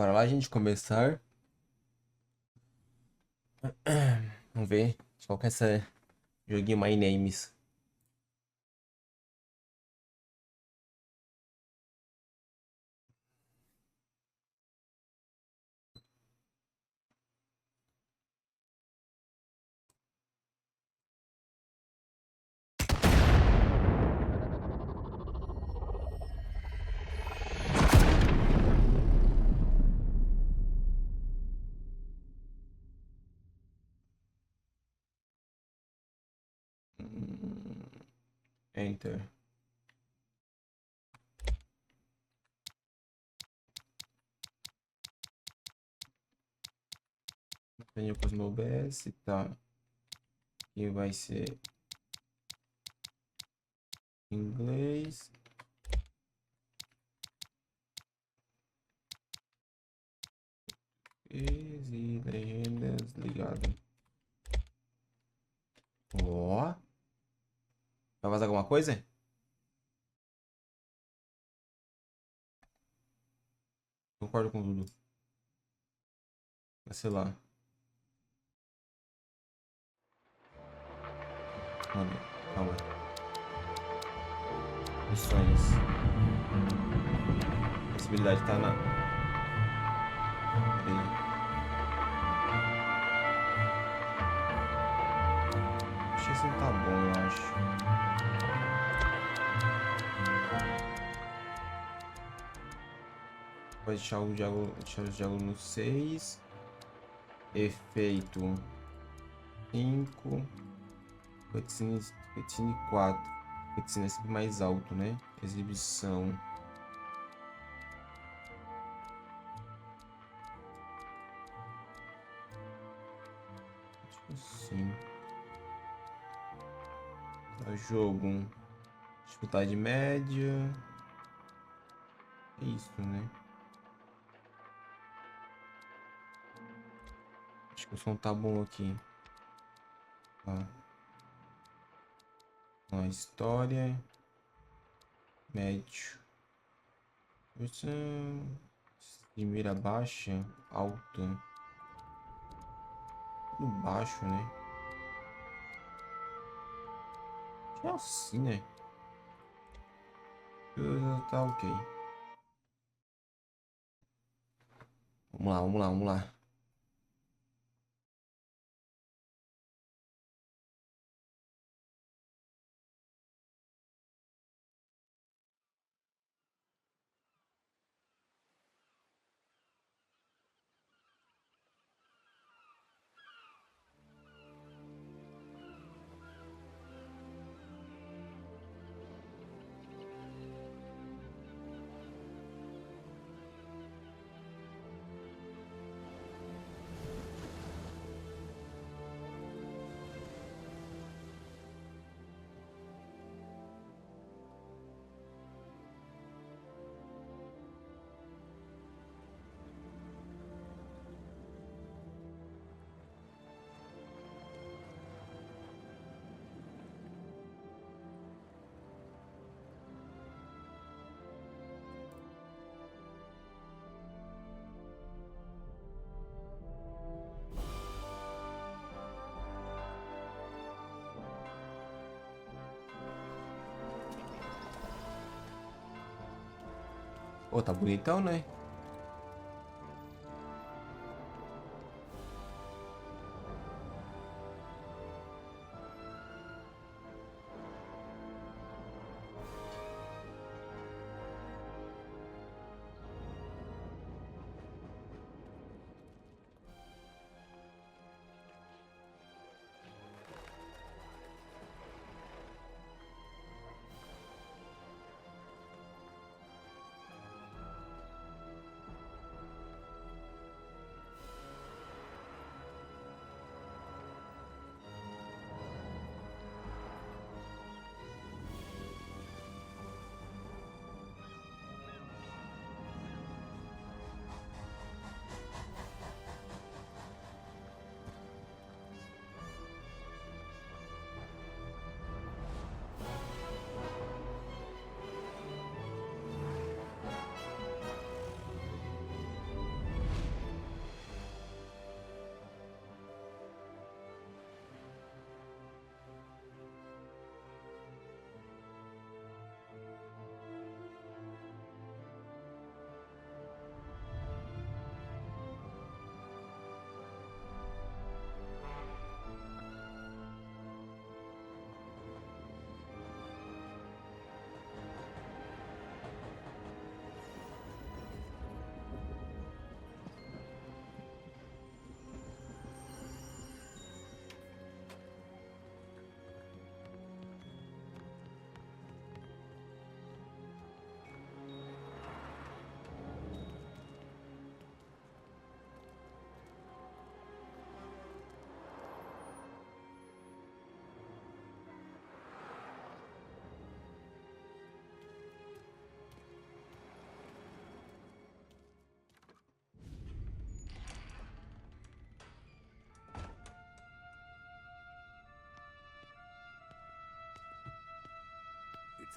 Bora lá, gente, começar. Vamos ver qual que é esse joguinho My Names. Enter. Venho com o OBS, tá. E vai ser inglês. E legendas ligado. Ó. Vai vazar alguma coisa? Concordo com tudo. Vai ser lá. Mano, calma. Missões. Possibilidade tá na. Peraí. Acho que esse não tá bom, eu acho. Pode deixar o diálogo no 6. Efeito 5. Cutscene 4. Cutscene é sempre mais alto, né? Exibição. Tipo assim. Tá, jogo. Dificuldade média. É isso, né? Acho que o som tá bom aqui. Tá. Uma história. Médio. De mira baixa. Alta. Tudo baixo, né? Acho que é assim, né? Tá ok. Vamos lá, vamos lá, vamos lá. Pô, tá bonitão, né?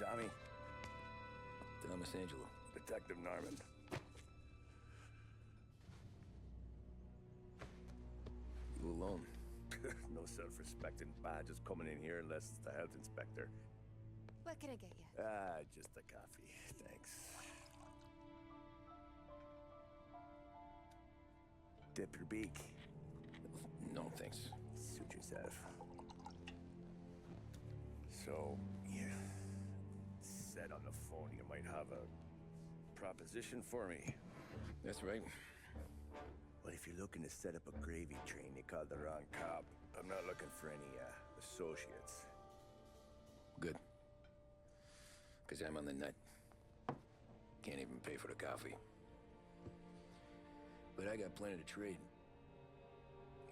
Tommy. Thomas Angelo. Detective Norman. You alone? No self-respecting badges coming in here unless it's the health inspector. What can I get you? Just a coffee. Thanks. Dip your beak. No, thanks. Suit yourself. So, you said on the phone you might have a proposition for me. That's right. Well, if you're looking to set up a gravy train, you called the wrong cop. I'm not looking for any, associates. Good. Because I'm on the nut. Can't even pay for the coffee. But I got plenty to trade.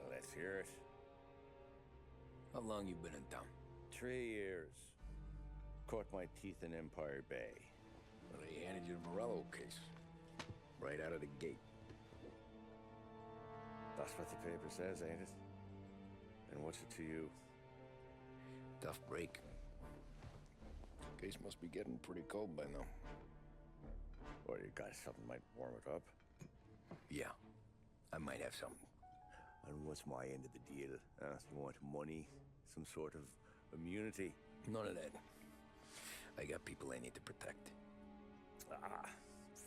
Well, let's hear it. How long you been in town? 3 years. Caught my teeth in Empire Bay. Well, they handed you the Morello case. Right out of the gate. That's what the paper says, ain't it? And what's it to you? Tough break. Case must be getting pretty cold by now. Or you got something might warm it up? Yeah, I might have something. And what's my end of the deal? You want money? Some sort of immunity? None of that. I got people I need to protect.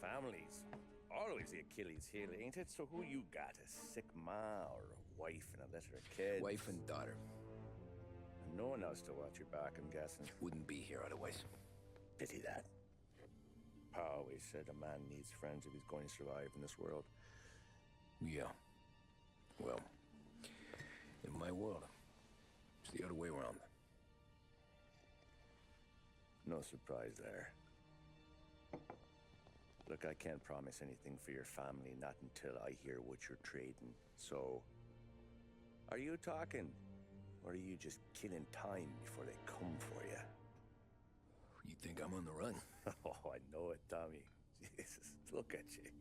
Families. Always the Achilles heel, ain't it? So who you got? A sick ma or a wife and a litter of kids? Wife and daughter. And no one else to watch your back, I'm guessing. Wouldn't be here otherwise. Pity that. Pa always said a man needs friends if he's going to survive in this world. Yeah. Well, in my world, it's the other way around. No surprise there. Look, I can't promise anything for your family, not until I hear what you're trading. So, are you talking? Or are you just killing time before they come for you? You think I'm on the run? Oh, I know it, Tommy. Jesus, look at you.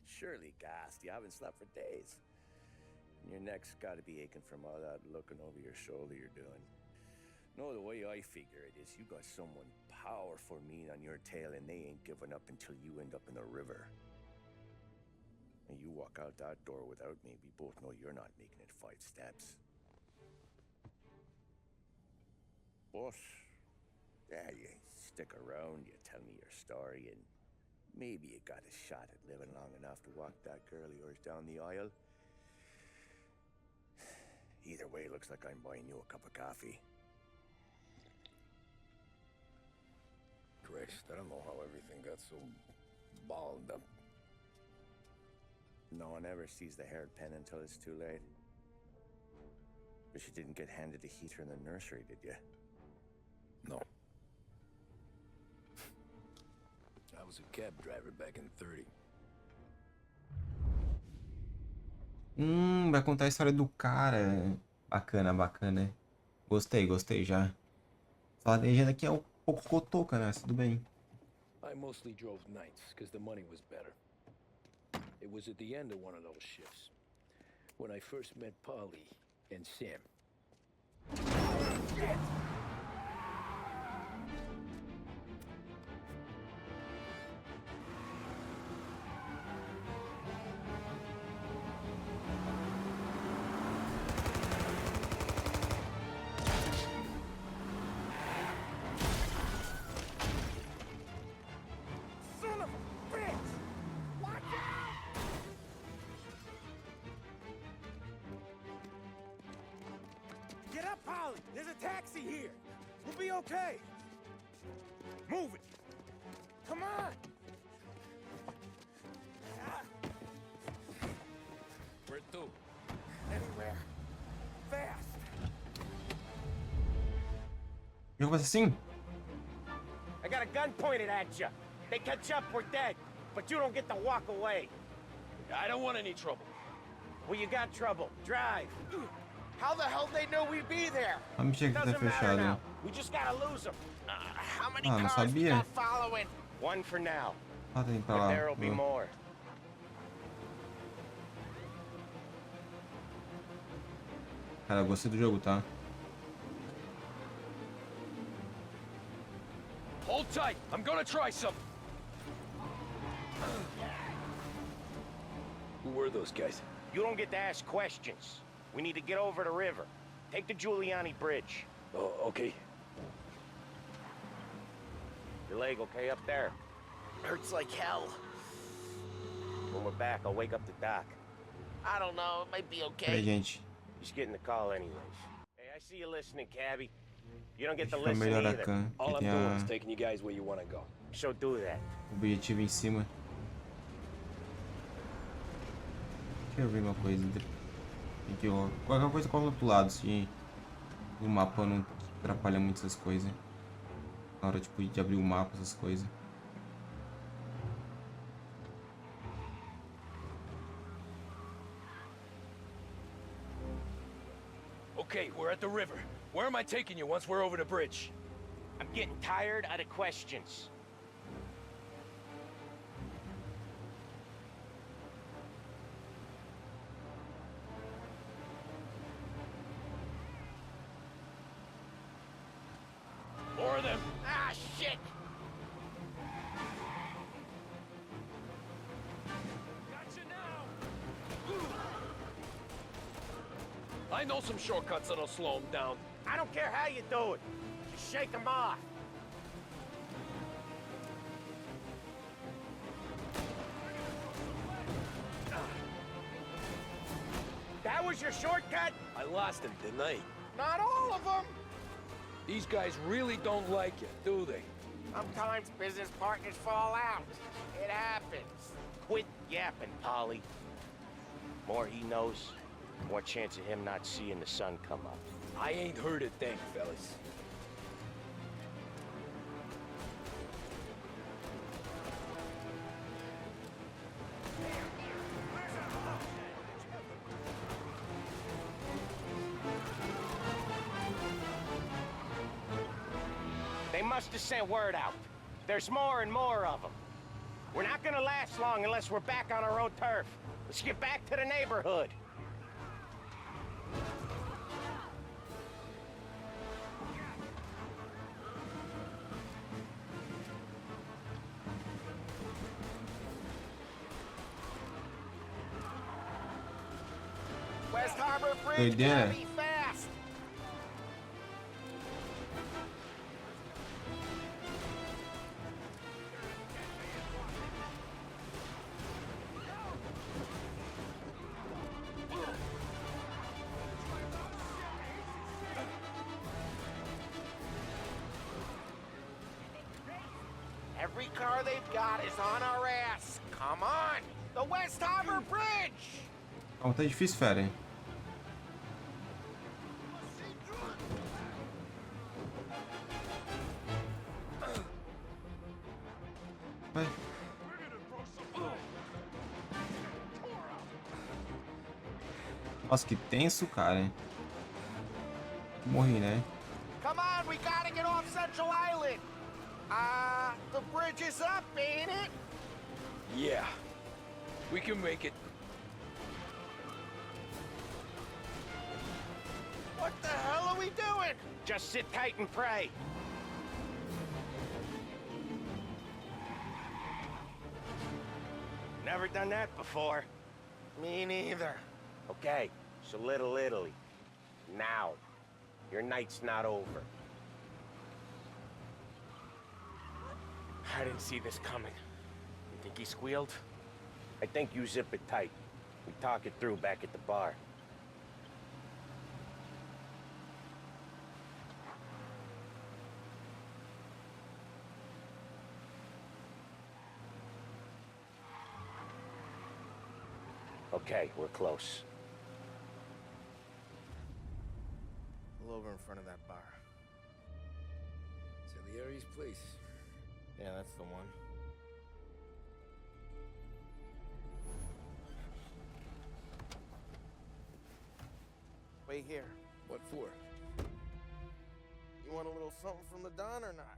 Surely gassed. You haven't slept for days. And your neck's got to be aching from all that looking over your shoulder you're doing. No, the way I figure it is you got someone powerful mean on your tail and they ain't giving up until you end up in the river. And you walk out that door without me, we both know you're not making it 5 steps. But, yeah, you stick around, you tell me your story, and maybe you got a shot at living long enough to walk that girl of yours down the aisle. Either way, looks like I'm buying you a cup of coffee. Christ, I don't know how everything got so balled up. No one ever sees the haired pen until it's too late. But you didn't get handed a heater in the nursery, did you? No. I was a cab driver back in 30. Vai contar a história do cara. Bacana, bacana. Gostei, gostei já. Essa legenda aqui é um pouco cotoca, né? Tudo bem. I mostly drove nights because the money was better. It was at the end of one of those shifts when I first met Polly and Sam. Shit! Get up, Polly! There's a taxi here! We'll be okay! Move it! Come on! Where to? Anywhere. Fast! E começa assim? I got a gun pointed at you. They catch up, we're dead. But you don't get to walk away. I don't want any trouble. Well, you got trouble. Drive. How the hell they know we'd be there? A mexer aqui tá Doesn't matter fechado. now. We just gotta lose them. How many não cars we sabia. got following? One for now. Ah, tem que ir pra But lá. there'll be more. Cara, eu gostei do jogo, tá? Hold tight. I'm gonna try some. Who were those guys? You don't get to ask questions. We need to get over the river. Take the Giuliani Bridge. Oh, okay. Your leg okay up there? Hurts like hell. When we're back, I'll wake up the doc. I don't know, it might be Peraí, okay. gente. Just getting the call anyways. Hey, I see you listening, Cabby. You don't get to Fica listen melhor a either. can. All Que I'm tem doing is a taking you guys where you wanna go. So do that. objetivo em cima. Deixa eu ver uma coisa. Tem que qualquer coisa coloca pro lado, se o mapa não atrapalha muito essas coisas. Na hora tipo, de abrir o mapa, essas coisas. Okay, we're at the river. Where am I taking you once we're over the bridge? I'm getting tired of the questions. More of them. Ah, shit! Gotcha now. I know some shortcuts that'll slow them down. I don't care how you do it. Just shake them off. That was your shortcut? I lost him, didn't I? Not all of them! These guys really don't like you, do they? Sometimes business partners fall out. It happens. Quit yapping, Polly. More he knows, more chance of him not seeing the sun come up. I ain't heard a thing, fellas. They must have sent word out. There's more and more of them. We're not gonna last long unless we're back on our own turf. Let's get back to the neighborhood. West Harbor Bridge, Doideira. Cabby, fast! Every car they've got is on our ass. Come on! The West Harbor Bridge! Então tá difícil, fera, hein? Vai. Nossa, que tenso, cara. Morri, né? Come on, we gotta get off Central Island! The bridge is up, ain't it? Yeah. We can make it. What the hell are we doing? Just sit tight and pray. Never done that before. Me neither. Okay, so Little Italy. Now. Your night's not over. I didn't see this coming. You think he squealed? I think you zip it tight. We talk it through back at the bar. Okay, we're close. Pull over in front of that bar. Salieri's place. Yeah, that's the one. Wait here. What for? You want a little something from the Don or not?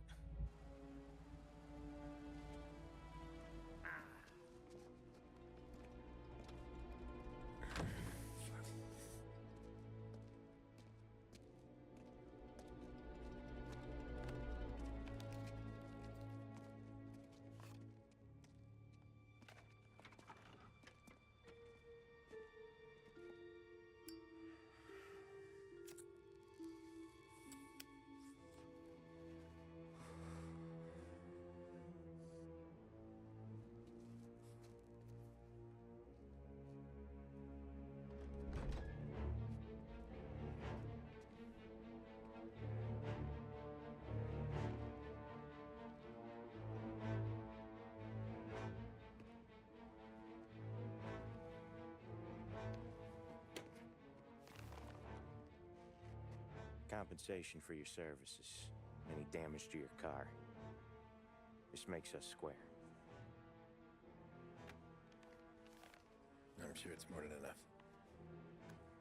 compensation for your services. Any damage to your car. This makes us square. I'm sure it's more than enough.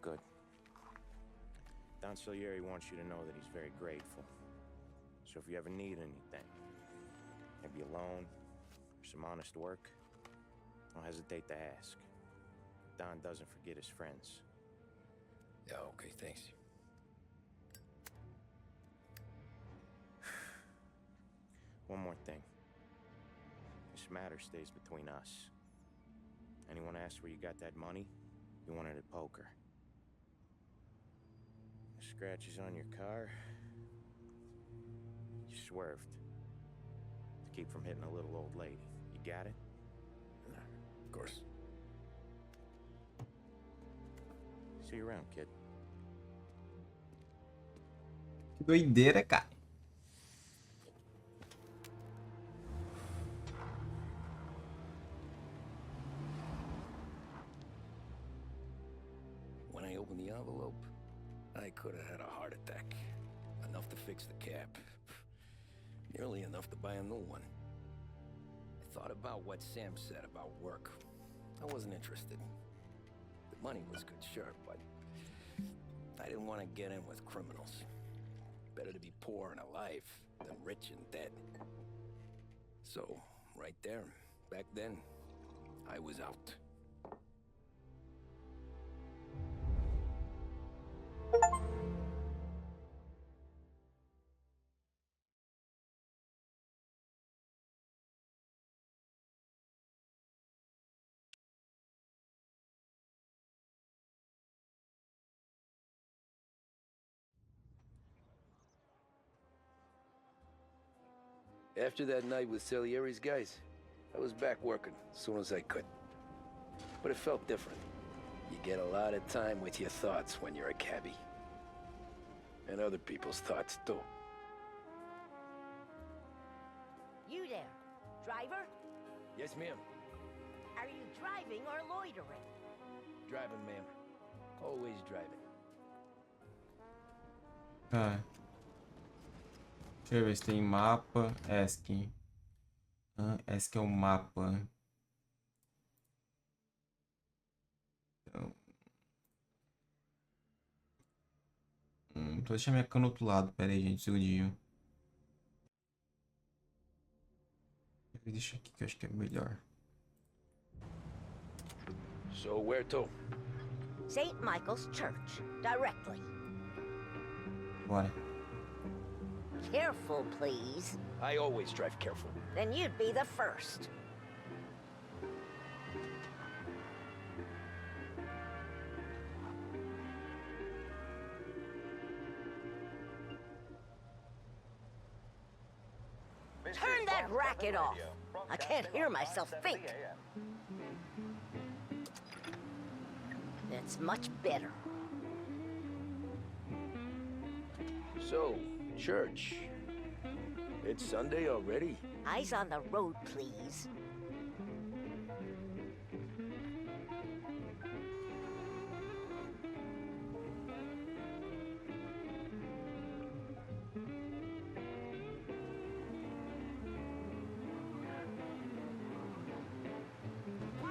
Good. Don Salieri wants you to know that he's very grateful. So if you ever need anything, maybe a loan or some honest work, don't hesitate to ask. Don doesn't forget his friends. Yeah, okay, thanks. One more thing. This matter stays between us. Anyone asks where you got that money, you won it at poker. The scratches on your car, you swerved. To keep from hitting a little old lady. You got it? Of course. See you around, kid. Que doideira, cara. When I opened the envelope, I could have had a heart attack. Enough to fix the cab. Nearly enough to buy a new one. I thought about what Sam said about work. I wasn't interested. The money was good, sure, but I didn't want to get in with criminals. Better to be poor and alive than rich and dead. So, right there, back then, I was out. After that night with Salieri's guys, I was back working as soon as I could. But it felt different. You get a lot of time with your thoughts when you're a cabbie. And other people's thoughts, too. You there, driver? Yes, ma'am. Are you driving or loitering? Driving, ma'am. Always driving. Tá. Deixa eu ver se tem mapa. ESC. ESC é o mapa. Então... tô deixando minha cana do outro lado. Pera aí, gente. Um segundinho. Deixa aqui que eu acho que é melhor. So, where to? St. Michael's Church, directly. Bora. Careful, please. I always drive careful. Then you'd be the first. Turn that racket off. I can't hear myself think. That's much better. So, church. It's Sunday already? Eyes on the road, please.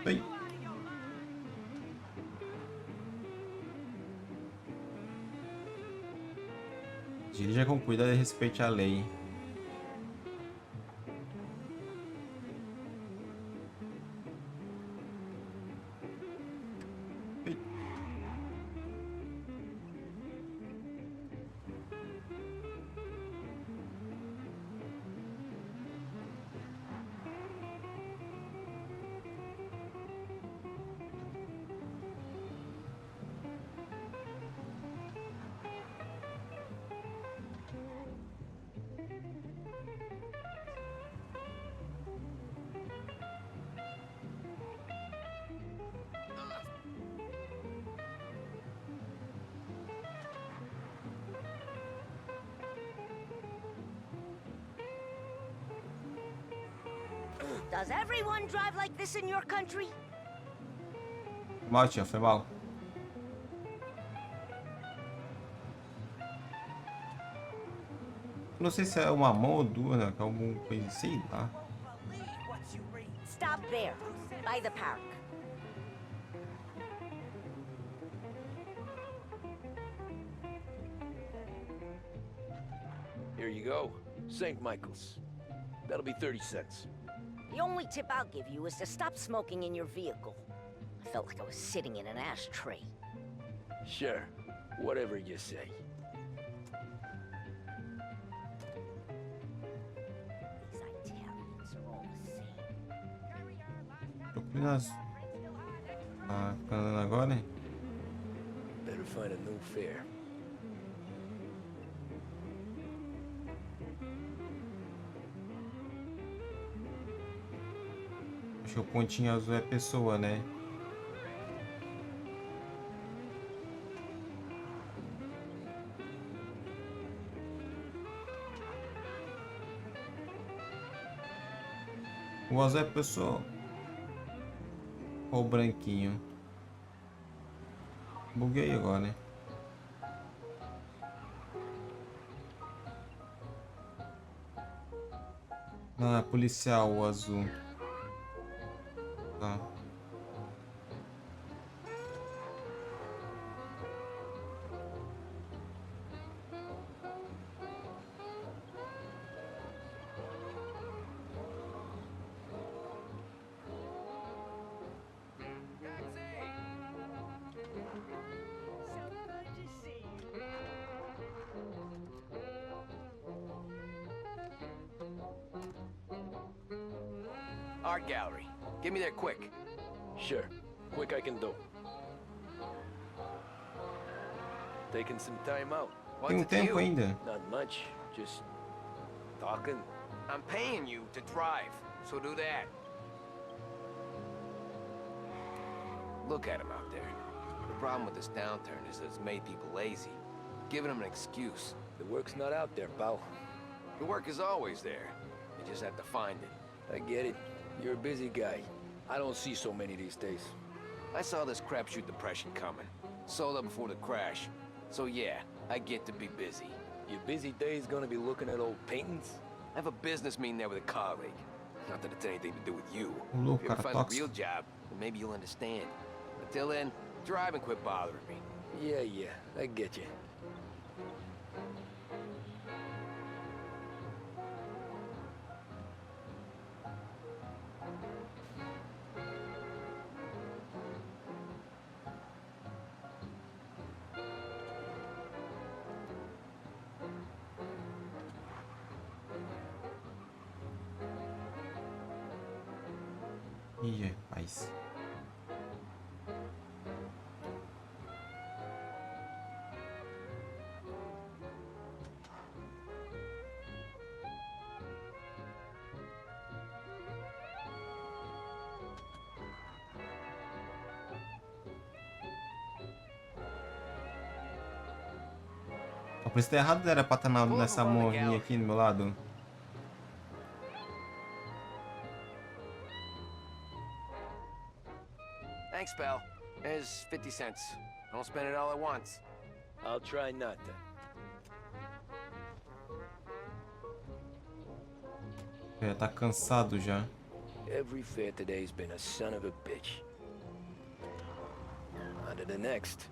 Ai. Dirija com cuidado e respeite a lei. Ai. Does everyone drive like this in your country? Foi mal, tia, foi mal. Não sei se é uma mão ou duas, né? Que é alguma coisa, sei lá. Stop there, by the park. Here you go. St. Michael's. That'll be 30 cents. The only tip I'll give you is to stop smoking in your vehicle. I felt like I was sitting in an ashtray. Sure. Whatever you say. These Italians are all the same. Procure nas. Tá ficando agora, hein? Better find a new fare. Acho que o pontinho azul é pessoa, né? O azul é pessoa. Ou o branquinho. Buguei agora, né? Não, é policial o azul. Tá. Art gallery. Get me there quick. Sure. Quick I can do. Taking some time out. Tem um tempo ainda. Not much. Just talking. I'm paying you to drive, so do that. Look at him out there. The problem with this downturn is that it's made people lazy, giving them an excuse. The work's not out there, pal. The work is always there. You just have to find it. I get it. You're a busy guy. I don't see so many these days. I saw this crapshoot depression coming. Sold up before the crash. So yeah, I get to be busy. Your busy day's gonna be looking at old paintings? I have a business meeting there with a colleague. Not that it's anything to do with you. Louco, If you ever cara find a tóxico. real job, then maybe you'll understand. Until then, drive and quit bothering me. Yeah, I get you. Ih, rapaz. A polícia tá errado, era pra estar nessa morrinha aqui do meu lado. Thanks, pal. There's 50 cents. Don't spend it all at once. I'll try not to. Já tá cansado já. Every fair today's been a son of a bitch. On to the next.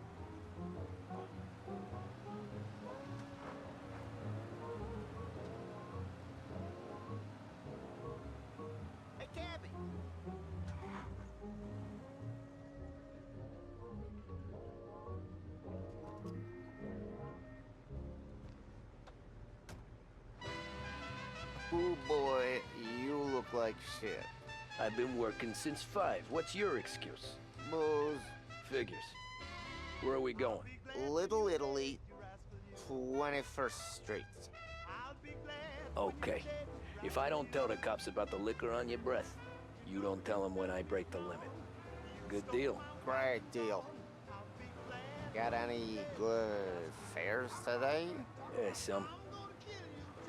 Hey, Cabby! Ooh, boy, you look like shit. I've been working since 5. What's your excuse? Booze, Figures. Where are we going? Little Italy, 21st Street. Okay. If I don't tell the cops about the liquor on your breath, you don't tell them when I break the limit. Good deal. Great deal. Got any good fares today? Yeah, some.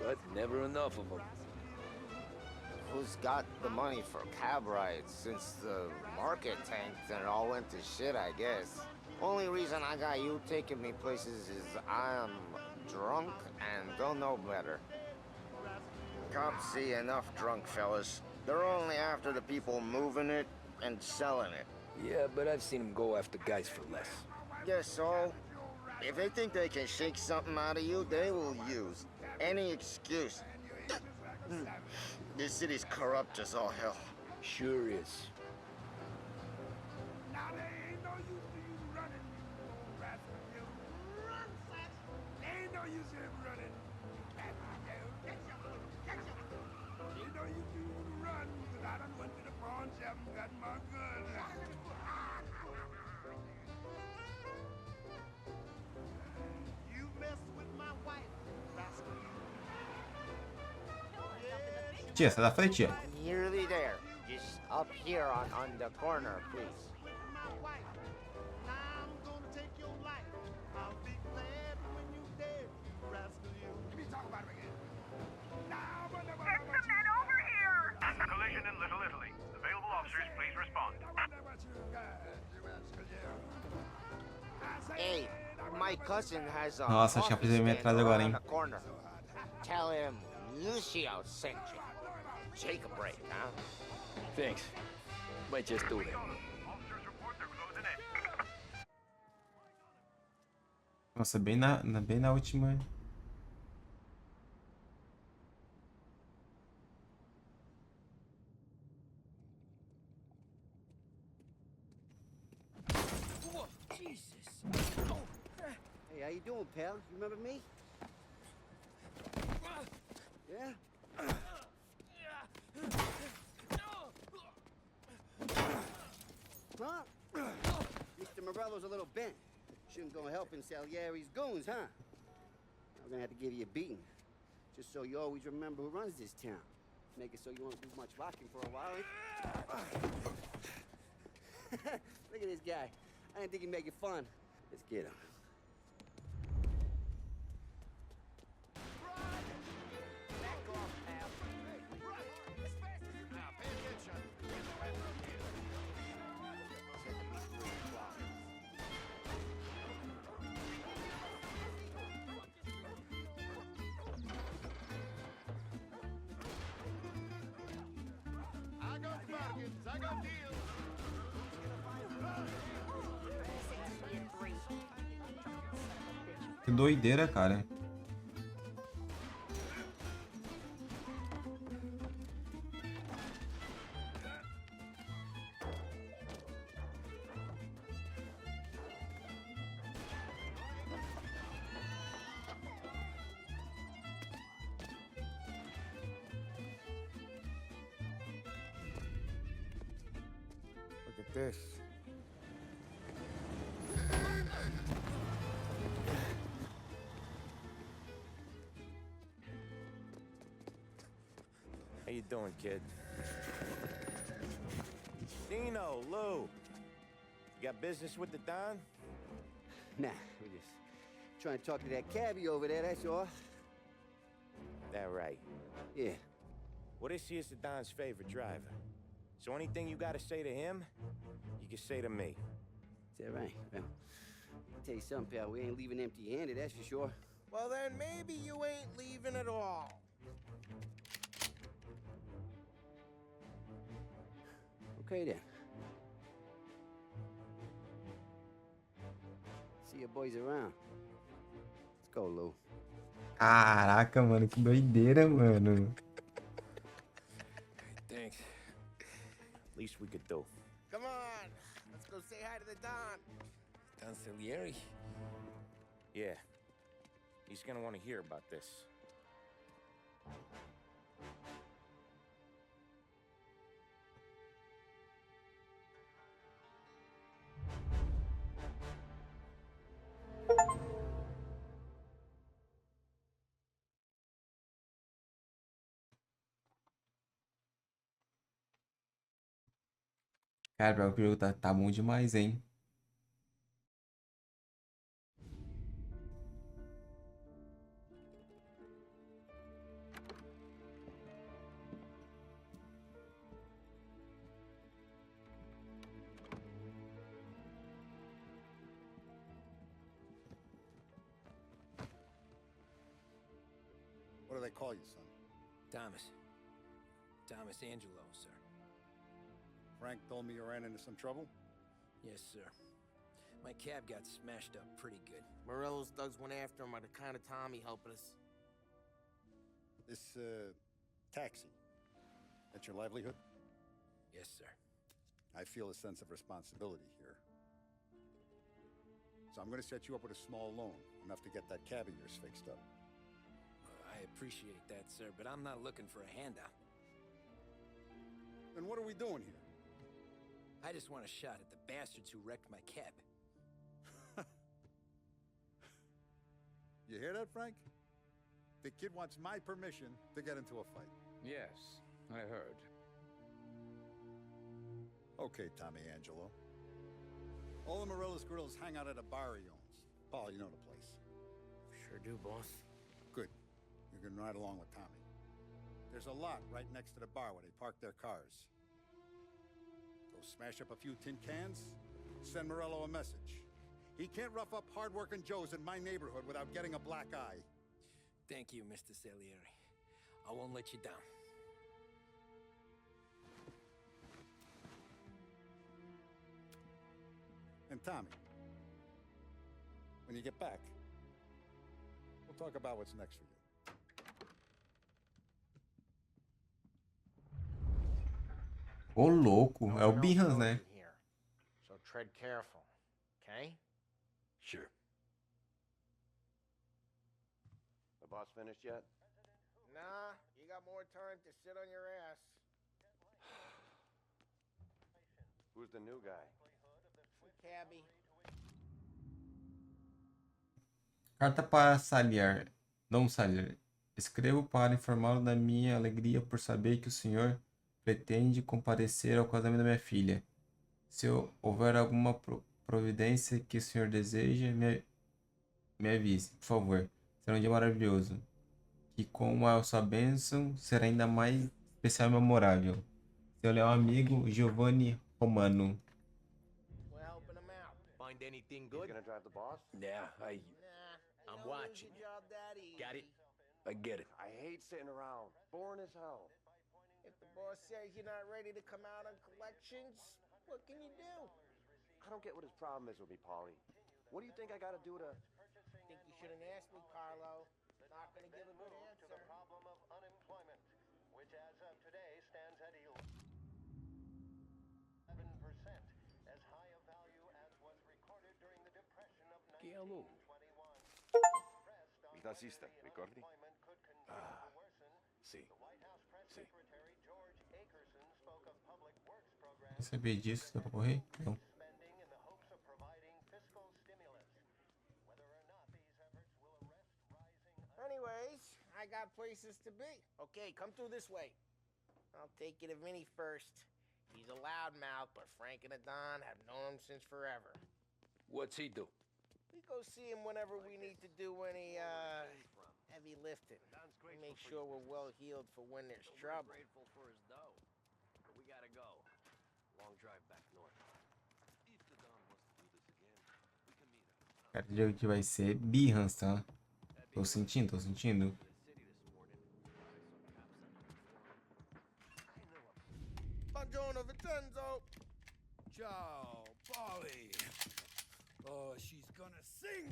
But never enough of them. Who's got the money for cab rides since the market tanked and it all went to shit, I guess? Only reason I got you taking me places is I'm drunk and don't know better. Cops see enough drunk fellas. They're only after the people moving it and selling it. Yeah, but I've seen them go after guys for less. Guess so. If they think they can shake something out of you, they will use any excuse. This city's corrupt as all hell. Sure is. Now there ain't no use to you running, you old rascal, you. Run, son! There ain't no use in him running. Catch him! Ain't no use to you run, because I done went to the pawn shop and got my gun. You messed with my wife, rascal. Tia, sai da frente, tia. Nearly there. Just up here on the corner, please. Collision in Little Italy. Available officers, please respond. Hey, my cousin has a Nossa, achei a office prisão stand atrás agora, around hein? the corner. Tell him Lucio sent you. Take a break, huh? Thanks. Might just do that. Officers report they're closing in. Nossa, bem na última. Hey, how you doing, pal? You remember me? Yeah? Huh? Mr. Morello's a little bent. Shouldn't go helping Salieri's goons, huh? I'm gonna have to give you a beating. Just so you always remember who runs this town. Make it so you won't do much rocking for a while. Look at this guy. I didn't think he'd make it fun. Let's get him. Que doideira, cara. Look at this. How you doing, kid? Dino, Lou. You got business with the Don? Nah, we're just trying to talk to that cabbie over there, that's all. That right. Yeah. What is he is the Don's favorite driver? So anything you gotta say to him, you can say to me. Is that right? Well, I'll tell you something, pal. We ain't leaving empty-handed, that's for sure. Well, then maybe you ain't leaving at all. Okay, then. See your boys around. Let's go, Lou. Caraca, mano, que doideira, mano. Thanks. Least we could do. Come on, let's go say hi to the Don. Don Salieri? Yeah. He's gonna want to hear about this. Cara, pior que o jogo tá bom demais, hein? What do they call you, son? Thomas Angelo, sir. Frank told me you ran into some trouble? Yes, sir. My cab got smashed up pretty good. Morello's thugs went after him on account of Tommy helping us. This, taxi, that's your livelihood? Yes, sir. I feel a sense of responsibility here. So I'm gonna set you up with a small loan, enough to get that cab of yours fixed up. I appreciate that, sir, but I'm not looking for a handout. Then what are we doing here? I just want a shot at the bastards who wrecked my cab. You hear that, Frank? The kid wants my permission to get into a fight. Yes, I heard. Okay, Tommy Angelo. All the Morello's girls hang out at a bar he owns. Paul, you know the place. Sure do, boss. Good. You can ride along with Tommy. There's a lot right next to the bar where they park their cars. Go smash up a few tin cans, send Morello a message. He can't rough up hard-working Joes in my neighborhood without getting a black eye. Thank you, Mr. Salieri. I won't let you down. And Tommy, when you get back, we'll talk about what's next for you. Ô, louco. É o Bihans, né? Here. So tread careful, okay? Sure. The boss finished yet? Nah, you got more time to sit on your ass. Who's the new guy? Cabby. Carta para Salier. Dom Salier. Escrevo para informá-lo da minha alegria por saber que o senhor pretende comparecer ao casamento da minha filha. Se houver alguma providência que o senhor deseja, me avise, por favor. Será um dia maravilhoso. Que com a sua bênção será ainda mais especial e memorável. Seu leal amigo, Giovanni Romano. We're helping him out. Find anything good? He's gonna drive the boss? Yeah, Nah, I'm watching. Job that easy. Got it? I get it. I hate sitting around. Boring as hell. If the boss says you're not ready to come out on collections, what can you do? I don't get what his problem is with me, Paulie. What do you think I gotta do to... Think you shouldn't ask me, Carlo. Not gonna give a good answer. To the problem of unemployment, which as of today stands at 11%, as high a value as was recorded during the Depression of 1921. Il nazista, ricordi? Ah, sì. Sì. Quer saber disso? Dá pra correr? Não. Anyways, I got places to be. Okay, come through this way. I'll take you to Vinny first. He's a loudmouth, but Frank and the Don have known him since forever. What's he do? We go see him whenever we need to do any, heavy lifting. We make sure we're well healed for when there's trouble. Grateful for his dough. But we gotta go. Long drive back north. If the Don wants to do this again, we can meet him. Cara, o jogo que vai ser Bihans, tá? Tô sentindo, tô sentindo. Buongiorno, Vincenzo. Ciao, Polly. Oh, she's gonna sing.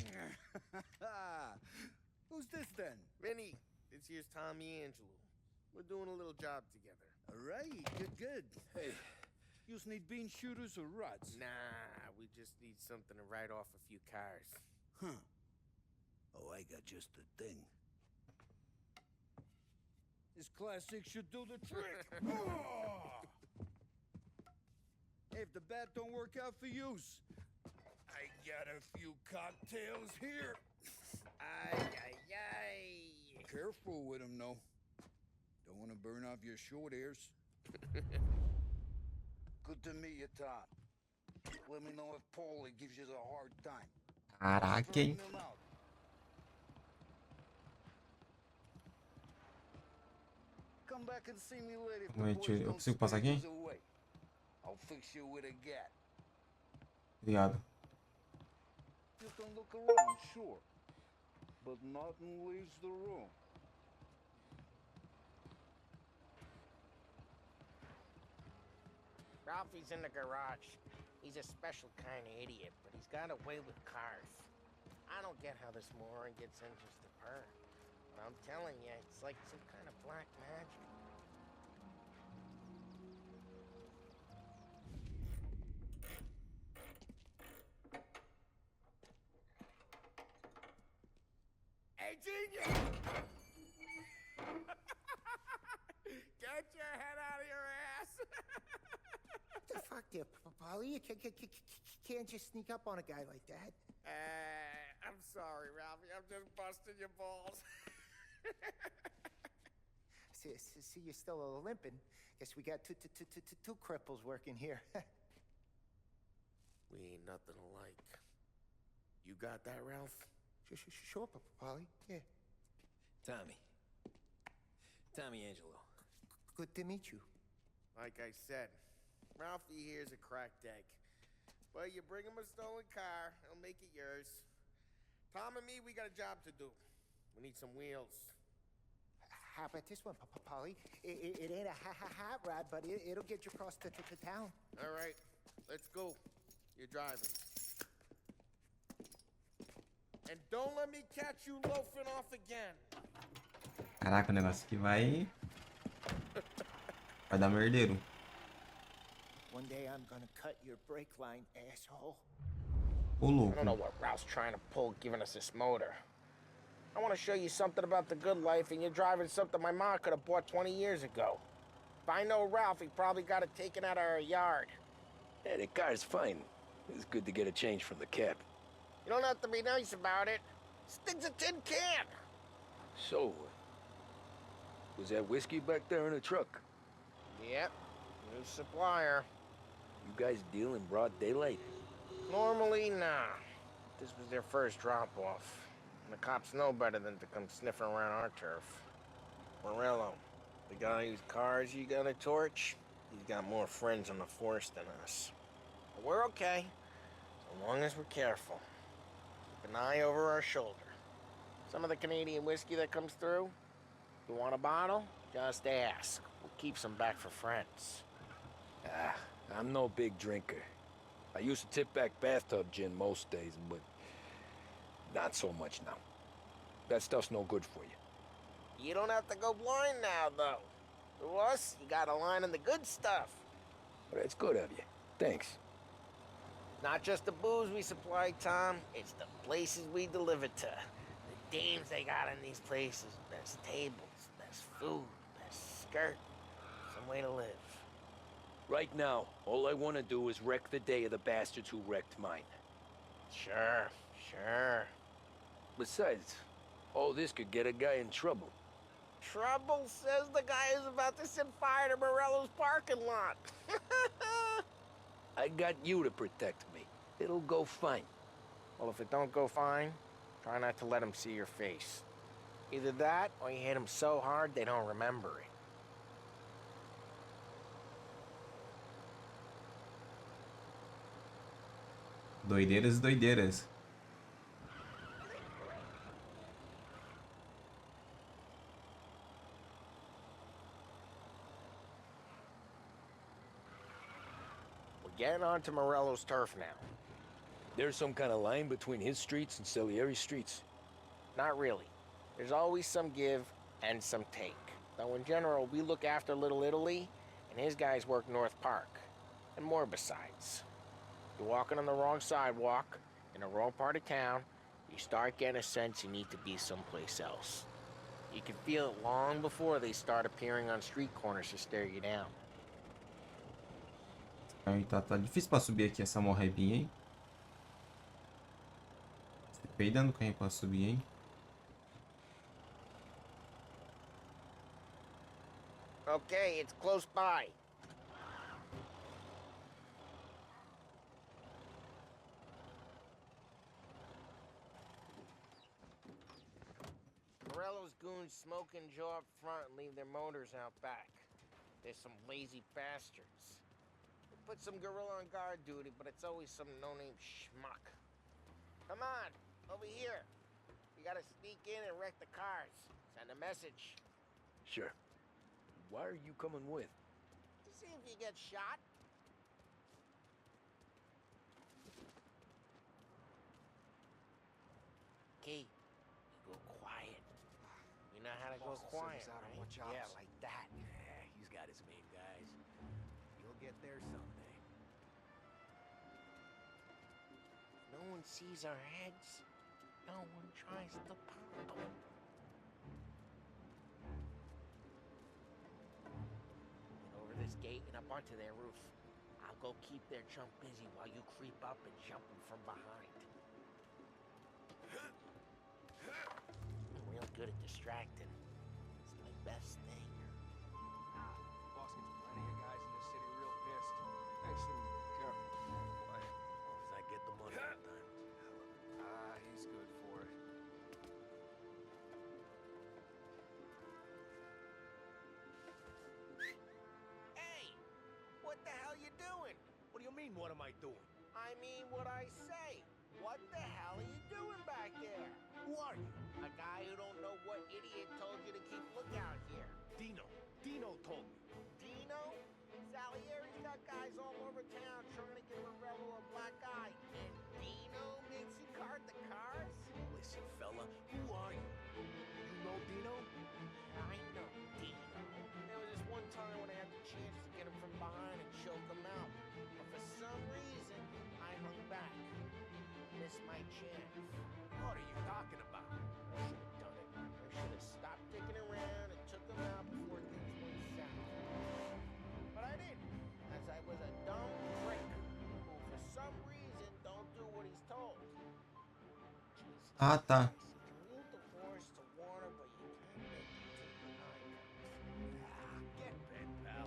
Who's this then? Vinny, this here's Tommy Angelo. We're doing a little job together. All right, good. Hey, you need bean shooters or rods? Nah, we just need something to write off a few cars. Huh. Oh, I got just the thing. This classic should do the trick. Oh! Hey, if the bat don't work out for use, I got a few cocktails here. Ay. Careful with them, though. Don't want to burn off your short hairs. Good to meet you, Todd. Let me know if Paulie gives you a hard time. Caraca, hein? Come back and see me later. if the Wait, boys eu don't consigo passar scare aqui? us away. I'll fix you with a gat. Obrigado. You can look around, sure. But nothing leaves the room. Ralphie's in the garage. He's a special kind of idiot, but he's got a way with cars. I don't get how this moron gets engines to purr. But I'm telling you, it's like some kind of black magic. Hey, genius! Get your head out of your ass! The fuck there, Polly? You can't just sneak up on a guy like that. I'm sorry, Ralphie. I'm just busting your balls. See, you're still limping. Guess we got two cripples working here. We ain't nothing alike. You got that, Ralph? Sure, Polly. Yeah. Tommy Angelo. Good to meet you. Like I said, Ralphie here's a cracked egg. But you bring him a stolen car, he'll make it yours. Tom and me, we got a job to do. We need some wheels. How about this one, Polly? It ain't a hot rod, but it'll get you across to town. All right, let's go. You're driving. And don't let me catch you loafing off again. Caraca, o negócio aqui vai dar merdeiro. One day I'm gonna cut your brake line, asshole. Ô, I louco. don't know what Ralph's trying to pull giving us this motor. I want to show you something about the good life, and you're driving something my mom could have bought 20 years ago. If I know Ralph, he probably got it taken out of our yard. Yeah, the car's fine. It's good to get a change from the cab. You don't have to be nice about it. This thing's a tin can. So, was that whiskey back there in the truck? Yep, new supplier. You guys deal in broad daylight? Normally, nah. This was their first drop-off. And the cops know better than to come sniffing around our turf. Morello, the guy whose cars you got a torch, he's got more friends on the force than us. But we're okay, so long as we're careful. Keep an eye over our shoulder. Some of the Canadian whiskey that comes through, you want a bottle? Just ask. We'll keep some back for friends. I'm no big drinker. I used to tip back bathtub gin most days, but not so much now. That stuff's no good for you. You don't have to go blind now, though. To us, you got a line in the good stuff. But it's good of you. Thanks. Not just the booze we supply, Tom. It's the places we deliver to. The dames they got in these places. Best tables, best food, best skirt. Some way to live. Right now, all I want to do is wreck the day of the bastards who wrecked mine. Sure. Besides, all this could get a guy in trouble. Trouble says the guy is about to set fire to Morello's parking lot. I got you to protect me. It'll go fine. Well, if it don't go fine, try not to let him see your face. Either that, or you hit him so hard they don't remember it. Doideiras, doideiras. We're getting onto Morello's turf now. There's some kind of line between his streets and Salieri's streets. Not really. There's always some give and some take. Though in general, we look after Little Italy, and his guys work North Park. And more besides. You're walking on the wrong sidewalk, in the wrong part of town, you start getting a sense you need to be someplace else. You can feel it long before they start appearing on street corners to stare you down. Aí tá difícil pra subir aqui essa morrebinha, hein? Tô peidando quem pra subir, hein? Okay, it's close by. Morello's goons smoke and jaw up front and leave their motors out back. They're some lazy bastards. They put some gorilla on guard duty, but it's always some no-name schmuck. Come on, over here. We gotta sneak in and wreck the cars. Send a message. Sure. Why are you coming with? To see if you get shot. real quiet, out on right? what jobs? Yeah, like that. Yeah, he's got his main guys. You'll get there someday. No one sees our heads. No one tries to pop them. Get over this gate and up onto their roof. I'll go keep their chump busy while you creep up and jump him from behind. I'm real good at distracting. It's my best thing. Boss gets plenty of guys in this city real pissed. Makes them careful. Quiet. Does that get the money all the time? He's good for it. Hey! What the hell you doing? What do you mean, what am I doing? I mean what I say. What the hell are you doing back there? Who are you? A guy who don't know what idiot told you to keep lookout here. Dino. Dino told me. Dino? Salieri's got guys all over town trying to give Morello a black eye. And Dino makes you card the cars? Listen, fella, who are you? You know Dino? I know Dino. There was this one time when I had the chance to get him from behind and choke him out. But for some reason, I hung back. Missed my chance. What are you talking about? I should have done it. I should have stopped dicking around and took him out before things went south. But I didn't, as I was a dumb prick who for some reason don't do what he's told. Jesus Ah, tá. Christ, you can lead the horse to water, but you can't make him take the line. Get bent, pal.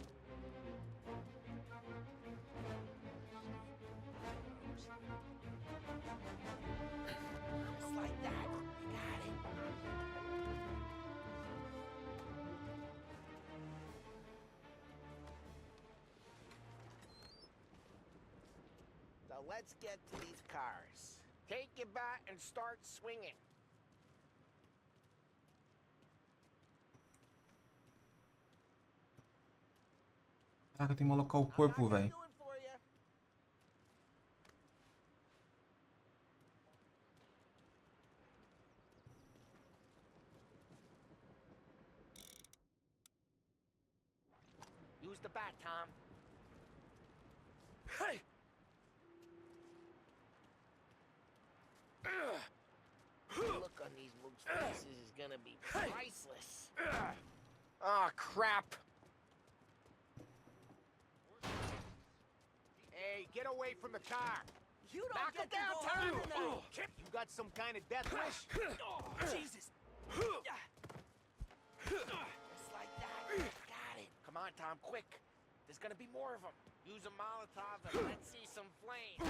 Just like that. You got it. So let's get to these cars. Take your bat and start swinging. Caraca, tem que alocar o corpo, velho. Do it for you. Use the bat, Tom. Hey! The look on these mooks' faces is gonna be priceless. Oh, crap. Hey, get away from the car! You don't Knock get him down, to go Tom. home tonight. Kip, you got some kind of death wish? Jesus. Just like that. Got it. Come on, Tom, quick. There's gonna be more of them. Use a Molotov and let's see some flames.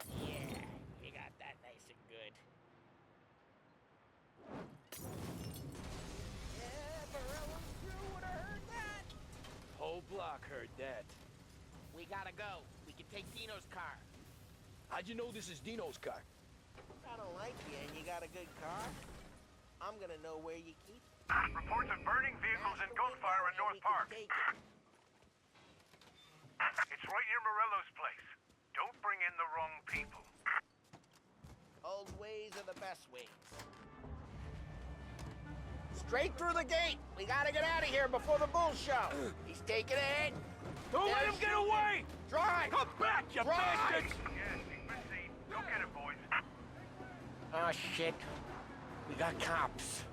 Yeah, you got that nice and good. Yeah, Morello's crew would have heard that. Whole block heard that. We gotta go. We can take Dino's car. How'd you know this is Dino's car? I don't like you and you got a good car. I'm gonna know where you keep it. Reports of burning vehicles and gunfire in North Park. Take it. It's right near Morello's place. Don't bring in the wrong people. Old ways are the best ways. Straight through the gate. We gotta get out of here before the bull show. He's taking it. Don't let him get away! Drive! Come back, you bastards! Yes, he's been seen. Go get it, boys. Oh, shit. We got cops.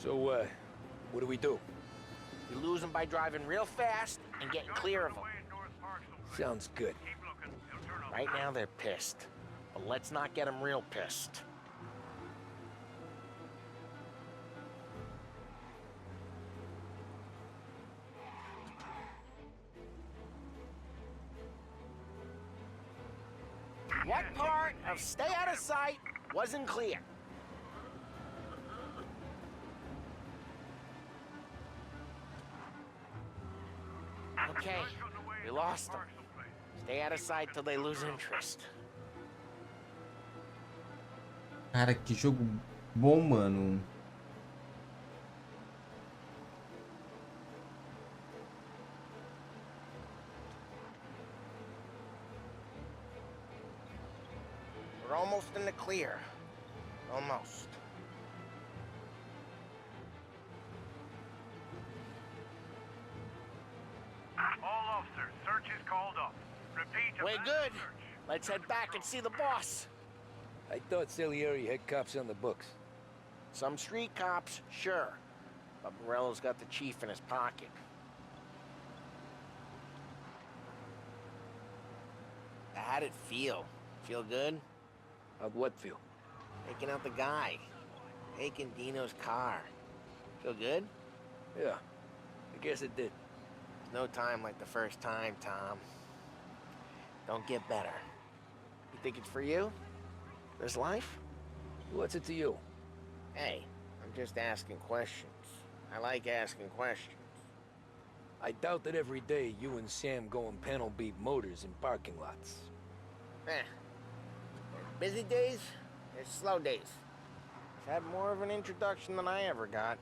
So, what do we do? We lose them by driving real fast and getting clear of them. Sounds good. Keep looking. He'll turn up. Right now, they're pissed. But let's not get them real pissed. What part of stay out of sight wasn't clear? Okay, we lost them. Stay out of sight till they lose interest. Cara, que jogo bom, mano. We're almost in the clear. Almost. All officers, search is called off. Repeat. We're good. Let's head back and see the boss. I thought Salieri had cops on the books. Some street cops, sure. But Morello's got the chief in his pocket. How'd it feel? Feel good? How'd what feel? Taking out the guy. Taking Dino's car. Feel good? Yeah, I guess it did. No time like the first time, Tom. Don't get better. You think it's for you? This life? What's it to you? Hey, I'm just asking questions. I like asking questions. I doubt that every day you and Sam go and panel beat motors in parking lots. There's busy days, there's slow days. I've had more of an introduction than I ever got.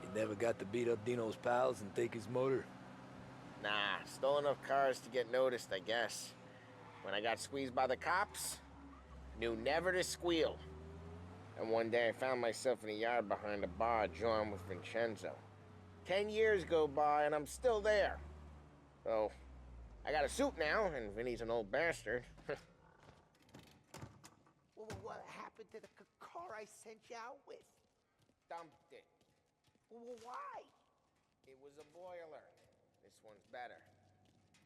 You never got to beat up Dino's pals and take his motor? Nah, stole enough cars to get noticed, I guess. When I got squeezed by the cops, knew never to squeal. And one day I found myself in a yard behind a bar drawn with Vincenzo. 10 years go by and I'm still there. So, I got a suit now, and Vinny's an old bastard. Well, what happened to the car I sent you out with? Dumped it. Well, why? It was a boiler. This one's better.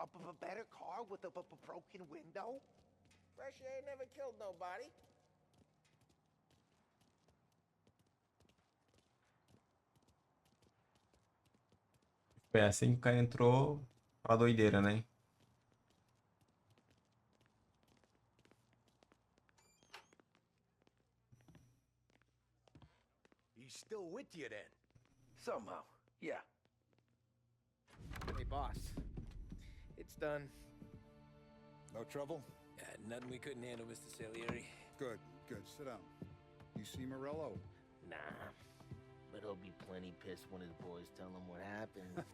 A better car with a broken window? Fresh air never killed nobody. Foi assim que o cara entrou pra doideira, né? He's still with you then? Somehow, yeah. Hey, boss. It's done. No trouble? Nothing we couldn't handle, Mr. Salieri. Good, good. Sit down. You see Morello? Nah. But he'll be plenty pissed when his boys tell him what happened.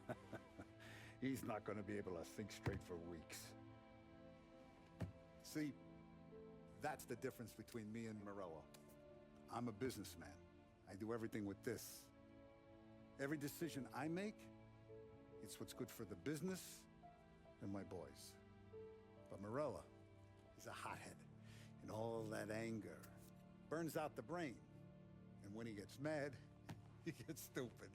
He's not going to be able to think straight for weeks. See, that's the difference between me and Morello. I'm a businessman. I do everything with this. Every decision I make, it's what's good for the business and my boys. But Morello is a hothead, and all that anger burns out the brain. And when he gets mad, he gets stupid.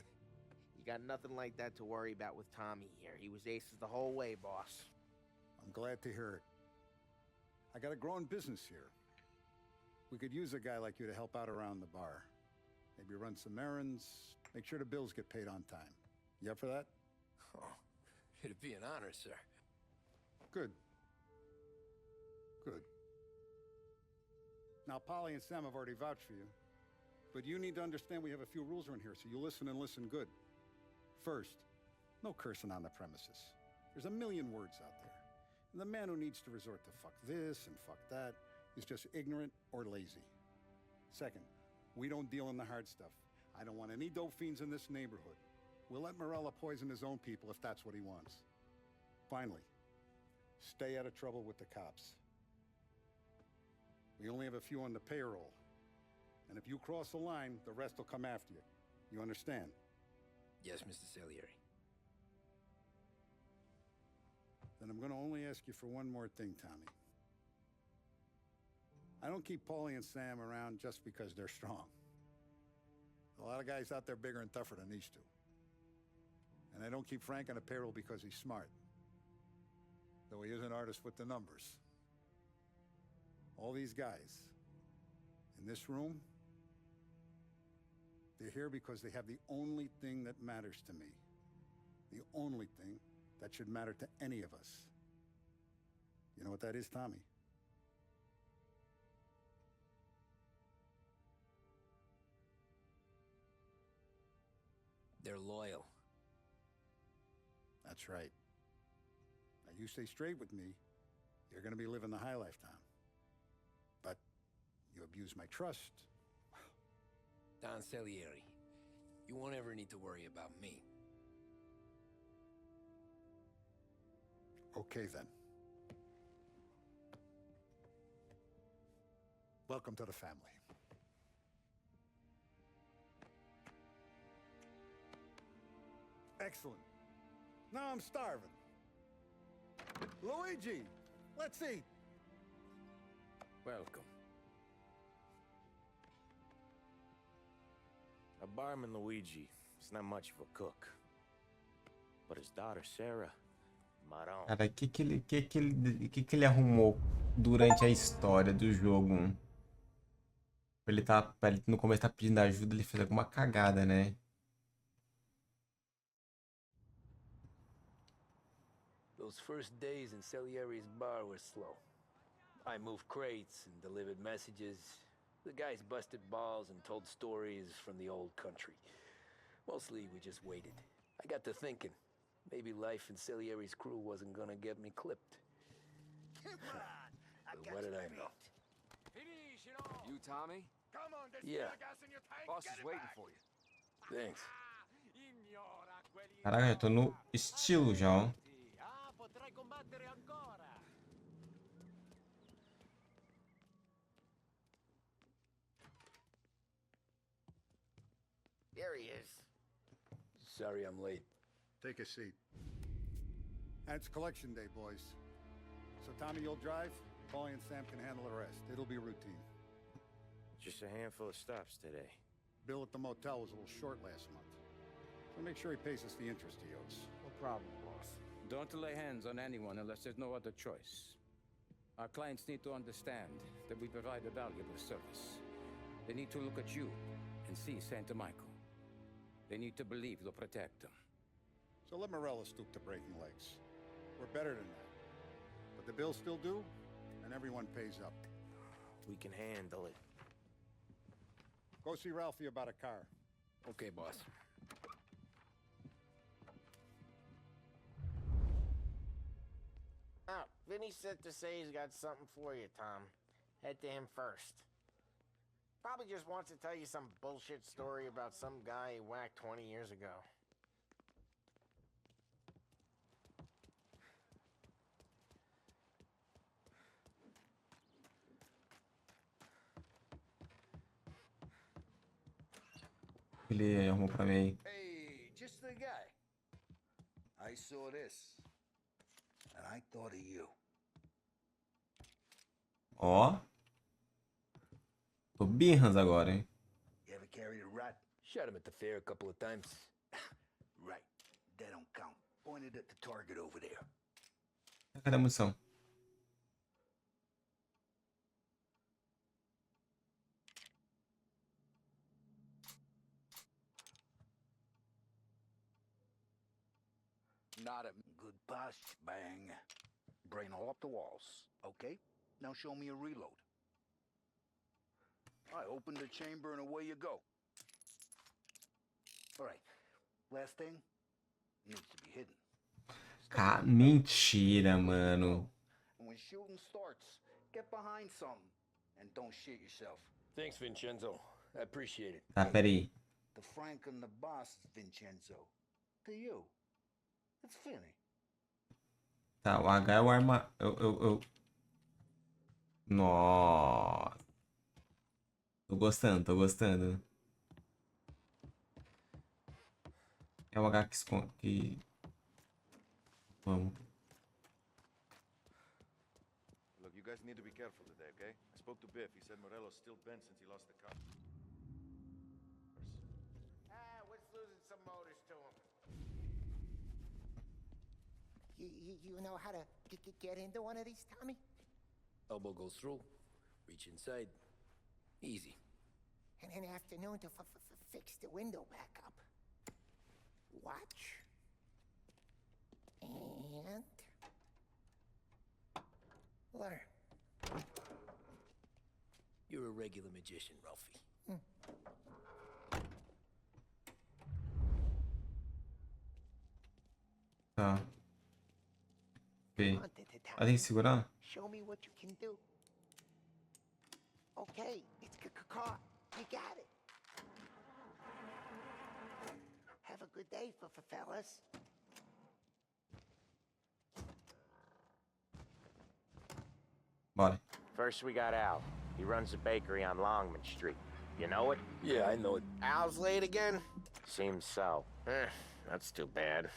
You got nothing like that to worry about with Tommy here. He was aces the whole way, boss. I'm glad to hear it. I got a growing business here. We could use a guy like you to help out around the bar. Maybe run some errands, make sure the bills get paid on time. You up for that? Oh, it'd be an honor, sir. Good. Good. Now, Polly and Sam have already vouched for you. But you need to understand we have a few rules around here, so you listen and listen good. First, no cursing on the premises. There's a million words out there. And the man who needs to resort to fuck this and fuck that is just ignorant or lazy. Second, we don't deal in the hard stuff. I don't want any dope fiends in this neighborhood. We'll let Morella poison his own people if that's what he wants. Finally, stay out of trouble with the cops. We only have a few on the payroll. And if you cross the line, the rest will come after you. You understand? Yes, Mr. Salieri. Then I'm going to only ask you for one more thing, Tommy. I don't keep Paulie and Sam around just because they're strong. A lot of guys out there bigger and tougher than these two. And I don't keep Frank on the payroll because he's smart. Though he is an artist with the numbers. All these guys in this room, they're here because they have the only thing that matters to me. The only thing that should matter to any of us. You know what that is, Tommy? They're loyal. That's right. Now you stay straight with me, you're gonna be living the high life, Tom. But you abuse my trust. Don Salieri, you won't ever need to worry about me. Okay, then. Welcome to the family. Excellent. Now I'm starving. Luigi, let's eat. Welcome. A barman Luigi is not much of a cook. But his daughter Sarah, Maron. Cara, que ele arrumou durante a história do jogo? Ele no começo tá pedindo ajuda, ele fez alguma cagada, né? Those first days in Salieri's bar were slow. I moved crates and delivered messages. The guys busted balls and told stories from the old country. Mostly we just waited. I got to thinking, maybe life in Salieri's crew wasn't gonna get me clipped. But what did I know? You, Tommy? Come on, there's Yeah. gas in your tank. Boss Get is it waiting back. for you. Thanks. Caraca, eu tô no estilo já, ó. Potrai combattere ancora. There he is. Sorry I'm late. Take a seat. And it's collection day, boys. So Tommy, you'll drive. Paulie and Sam can handle the rest. It'll be routine. Just a handful of stops today. Bill at the motel was a little short last month. So make sure he pays us the interest he owes. No problem, boss. Don't lay hands on anyone unless there's no other choice. Our clients need to understand that we provide a valuable service. They need to look at you and see Santa Michael. They need to believe you'll protect them. So let Morella stoop to breaking legs. We're better than that. But the bill's still due, and everyone pays up. We can handle it. Go see Ralphie about a car. Okay, boss. Oh, Vinny said to say he's got something for you, Tom. Head to him first. Probably just wants to tell you some bullshit story about some guy he whacked 20 years ago. Ele arrumou pra mim aí. Hey, just the guy. I saw this, and I thought of you. Ó. Tô birras agora, hein? You ever carried a rat? Shot him at the fair a couple of times. Right. That don't count. Pointed at the target over there. Cadê a munição? Not a good posture, bang. Brain all up the walls. Okay, now show me a reload. I open the chamber and away you go. All right, last thing needs to be hidden. Mentira, mano. And when shooting starts, get behind something and don't shit yourself. Thanks, Vincenzo. I appreciate it. Tá, peraí. The Frank and the boss, Vincenzo. To you. It's Finny. Tá, o H é o arma... Nossa. Tô gostando, tô gostando. É o H que esconde... Vamos. Look, you guys need to be careful today, okay? I spoke to Biff. He said Morello's still bent since he lost the car. What's losing some motors to him? You know how to get into one of these, Tommy? Elbow goes through. Reach inside. Easy. And an afternoon to fix the window back up. Watch. And... learn. You're a regular magician, Ralphie. Tá. Ok. Ah, tem que segurar? Show me what you can do. Okay, it's caught. You got it. Have a good day, fellas. Bora. First we got Al. He runs a bakery on Longman Street. You know it? Yeah, I know it. Al's late again? Seems so. That's too bad.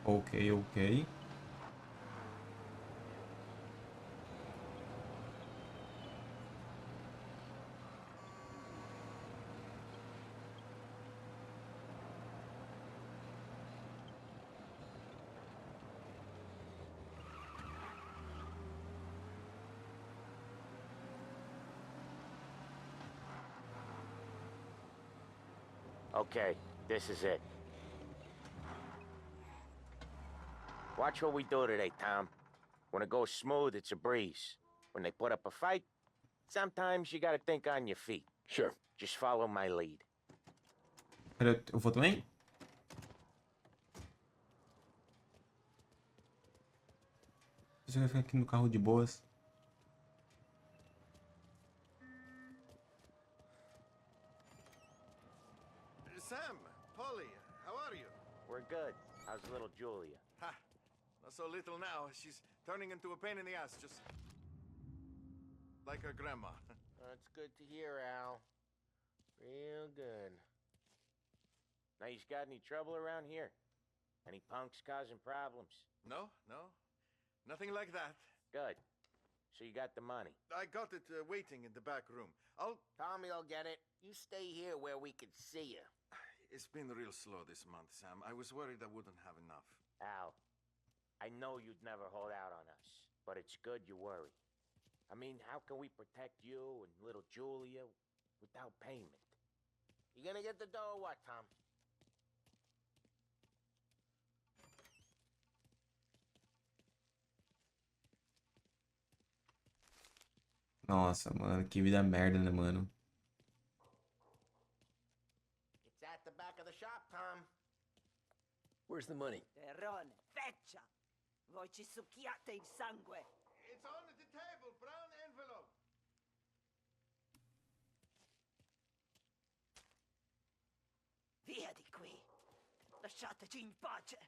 Ok, ok. Okay, this is it. Watch what we do today, Tom. When it goes smooth, it's a breeze. When they put up a fight, sometimes you gotta think on your feet. Sure. Just follow my lead. Pera, eu vou também? Você vai ficar aqui no carro de boas. Sam, Polly, how are you? We're good. How's little Julia? Ha! Not so little now. She's turning into a pain in the ass, just like her grandma. That's good to hear, Al. Real good. Now, you got any trouble around here? Any punks causing problems? No, no. Nothing like that. Good. So you got the money? I got it waiting in the back room. Tommy'll get it. You stay here where we can see you. It's been real slow this month, Sam. I was worried I wouldn't have enough. Al, I know you'd never hold out on us, but it's good you worry. I mean, how can we protect you and little Julia without payment? You gonna get the dough or what, Tom? Nossa, mano, que vida merda, né, mano? It's at the back of the shop, Tom. Where's the money? Terrone, feccia! Voi ci succhiate il sangue! It's on the table, brown envelope. Via di qui! Lasciateci in pace!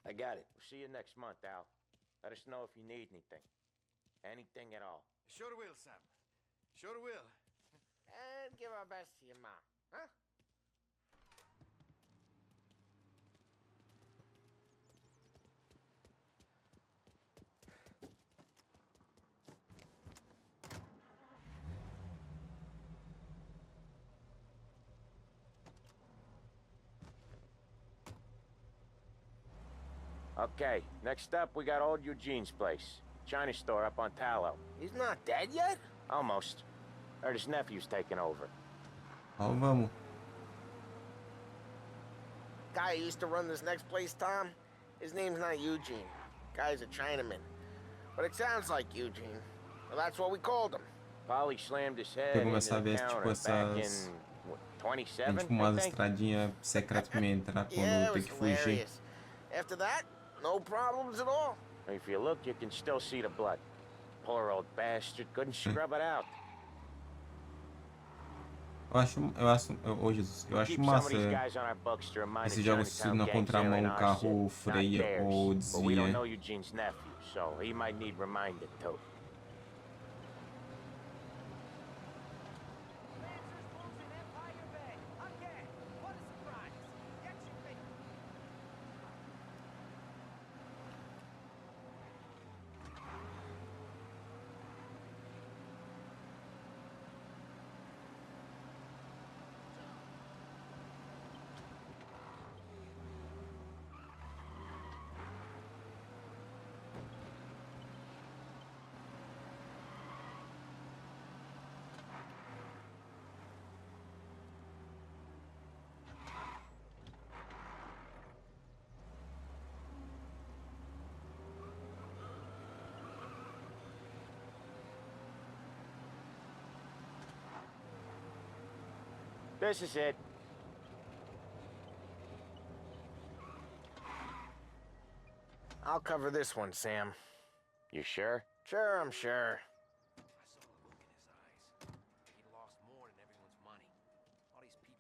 I got it. We'll see you next month, Al. Let us know if you need anything. Anything at all. Sure will, Sam. Sure will. And give our best to your ma, huh? Okay, next up we got old Eugene's place. China store up on Tallow. He's not dead yet? Almost. Heard his nephew's taking over. Ó, vamos. Guy who used to run this next place, Tom, his name's not Eugene. Guy's a Chinaman. But it sounds like Eugene. Well, that's what we called him. Polly slammed his head Eu into começar a the ver, counter tipo, back in, essas... what, Tem, 27, tipo, I umas think? estradinhas secretas pra me entrar quando Yeah, eu it tenho was que fugir. hilarious. After that, no problems at all. If you look, you can still see the blood. Poor old bastard couldn't scrub it out. Oh Jesus, eu acho massa esses jogos se na contramão o carro freia ou But we don't desvia. know Eugene's nephew, so he might need reminded too. This is it. I'll cover this one, Sam. You sure? Sure, I'm sure.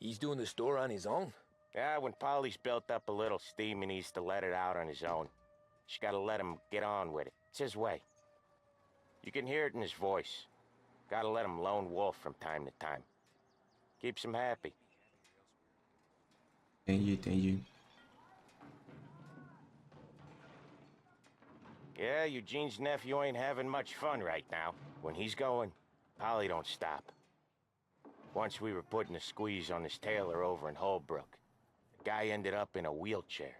He's doing the store on his own? Yeah, when Polly's built up a little steam, he needs to let it out on his own. Just gotta let him get on with it. It's his way. You can hear it in his voice. Gotta let him lone wolf from time to time. Keeps him happy. Entendi. Yeah, Eugene's nephew ain't having much fun right now. When he's going, Polly don't stop. Once we were putting a squeeze on this tailor over in Holbrook. The guy ended up in a wheelchair.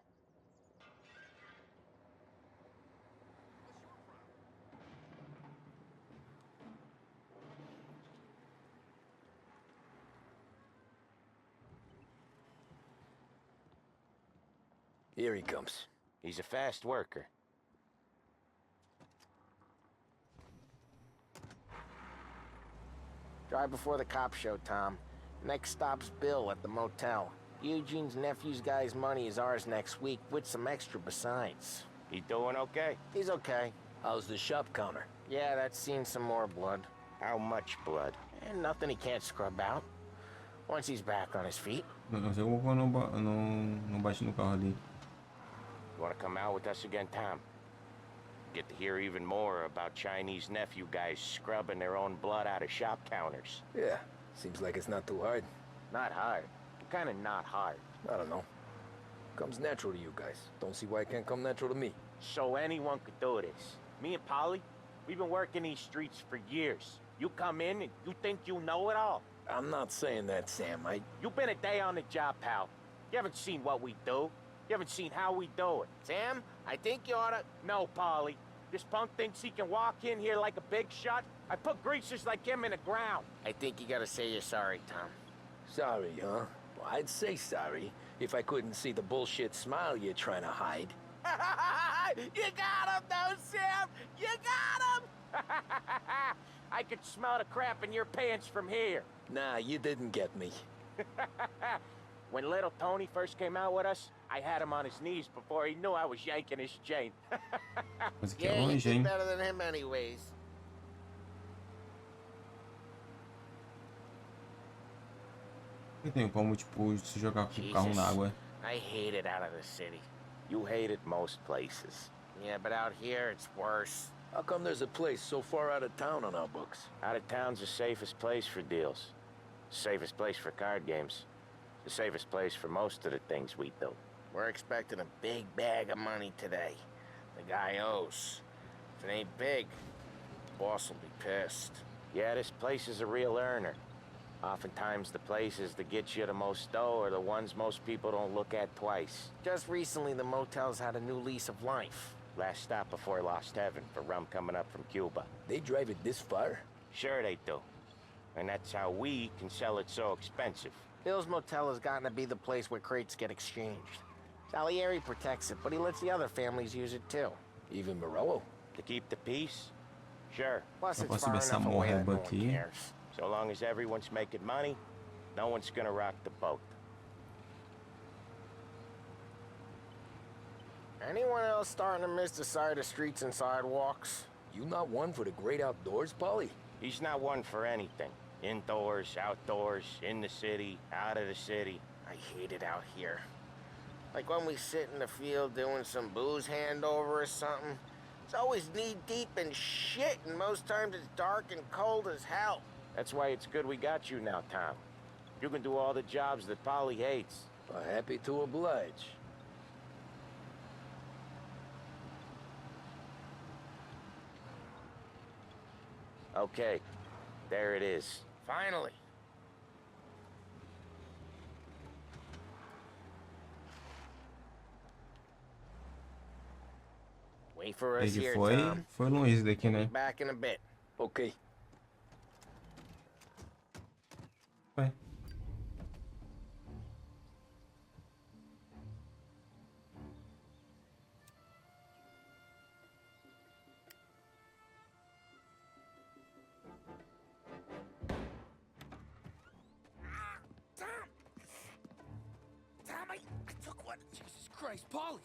Here he comes. He's a fast worker. Drive before the cops show, Tom. Next stop's Bill at the motel. Eugene's nephew's guy's money is ours next week, with some extra besides. He doing okay? He's okay. How's the shop counter? Yeah, that's seen some more blood. How much blood? And nothing he can't scrub out. Once he's back on his feet. Não sei como não bate no carro ali. You wanna come out with us again, Tom? Get to hear even more about Chinese nephew guys scrubbing their own blood out of shop counters. Yeah, seems like it's not too hard. Not hard. Kinda not hard. I don't know. Comes natural to you guys. Don't see why it can't come natural to me. So anyone could do this. Me and Polly, we've been working these streets for years. You come in and you think you know it all. I'm not saying that, Sam. You've been a day on the job, pal. You haven't seen what we do. You haven't seen how we do it. Sam, I think you oughta... No, Polly. This punk thinks he can walk in here like a big shot. I put greasers like him in the ground. I think you gotta say you're sorry, Tom. Sorry, huh? Well, I'd say sorry if I couldn't see the bullshit smile you're trying to hide. You got him, though, Sam! You got him! I could smell the crap in your pants from here. Nah, you didn't get me. When little Tony first came out with us, I had him on his knees before he knew I was yanking his chain. Mas aqui é Yeah, you longe, did hein? better than him anyways. Não tem como, tipo, se jogar com o carro na água. I hate it out of the city. You hate it most places. Yeah, but out here, it's worse. How come there's a place so far out of town on our books? Out of town's the safest place for deals. Safest place for card games. The safest place for most of the things we do. We're expecting a big bag of money today. The guy owes. If it ain't big, the boss will be pissed. Yeah, this place is a real earner. Oftentimes the places that get you the most dough are the ones most people don't look at twice. Just recently, the motel's had a new lease of life. Last stop before Lost Heaven for rum coming up from Cuba. They drive it this far? Sure they do. And that's how we can sell it so expensive. Bill's Motel has gotten to be the place where crates get exchanged. Salieri protects it, but he lets the other families use it too. Even Morello? To keep the peace? Sure. Plus, Eu it's posso far ver essa enough away that no morreba one aqui. cares. So long as everyone's making money, no one's gonna rock the boat. Anyone else starting to miss the sight of streets and sidewalks? You not one for the great outdoors, Polly? He's not one for anything. Indoors, outdoors, in the city, out of the city. I hate it out here. Like when we sit in the field doing some booze handover or something. It's always knee-deep in shit, and most times it's dark and cold as hell. That's why it's good we got you now, Tom. You can do all the jobs that Polly hates. Happy to oblige. Okay, there it is. Finally. Wait for us Ele here, foi, Tom. foi longe esse daqui, né? Back in a bit. Okay. Ué. Jesus Christ, Paulie!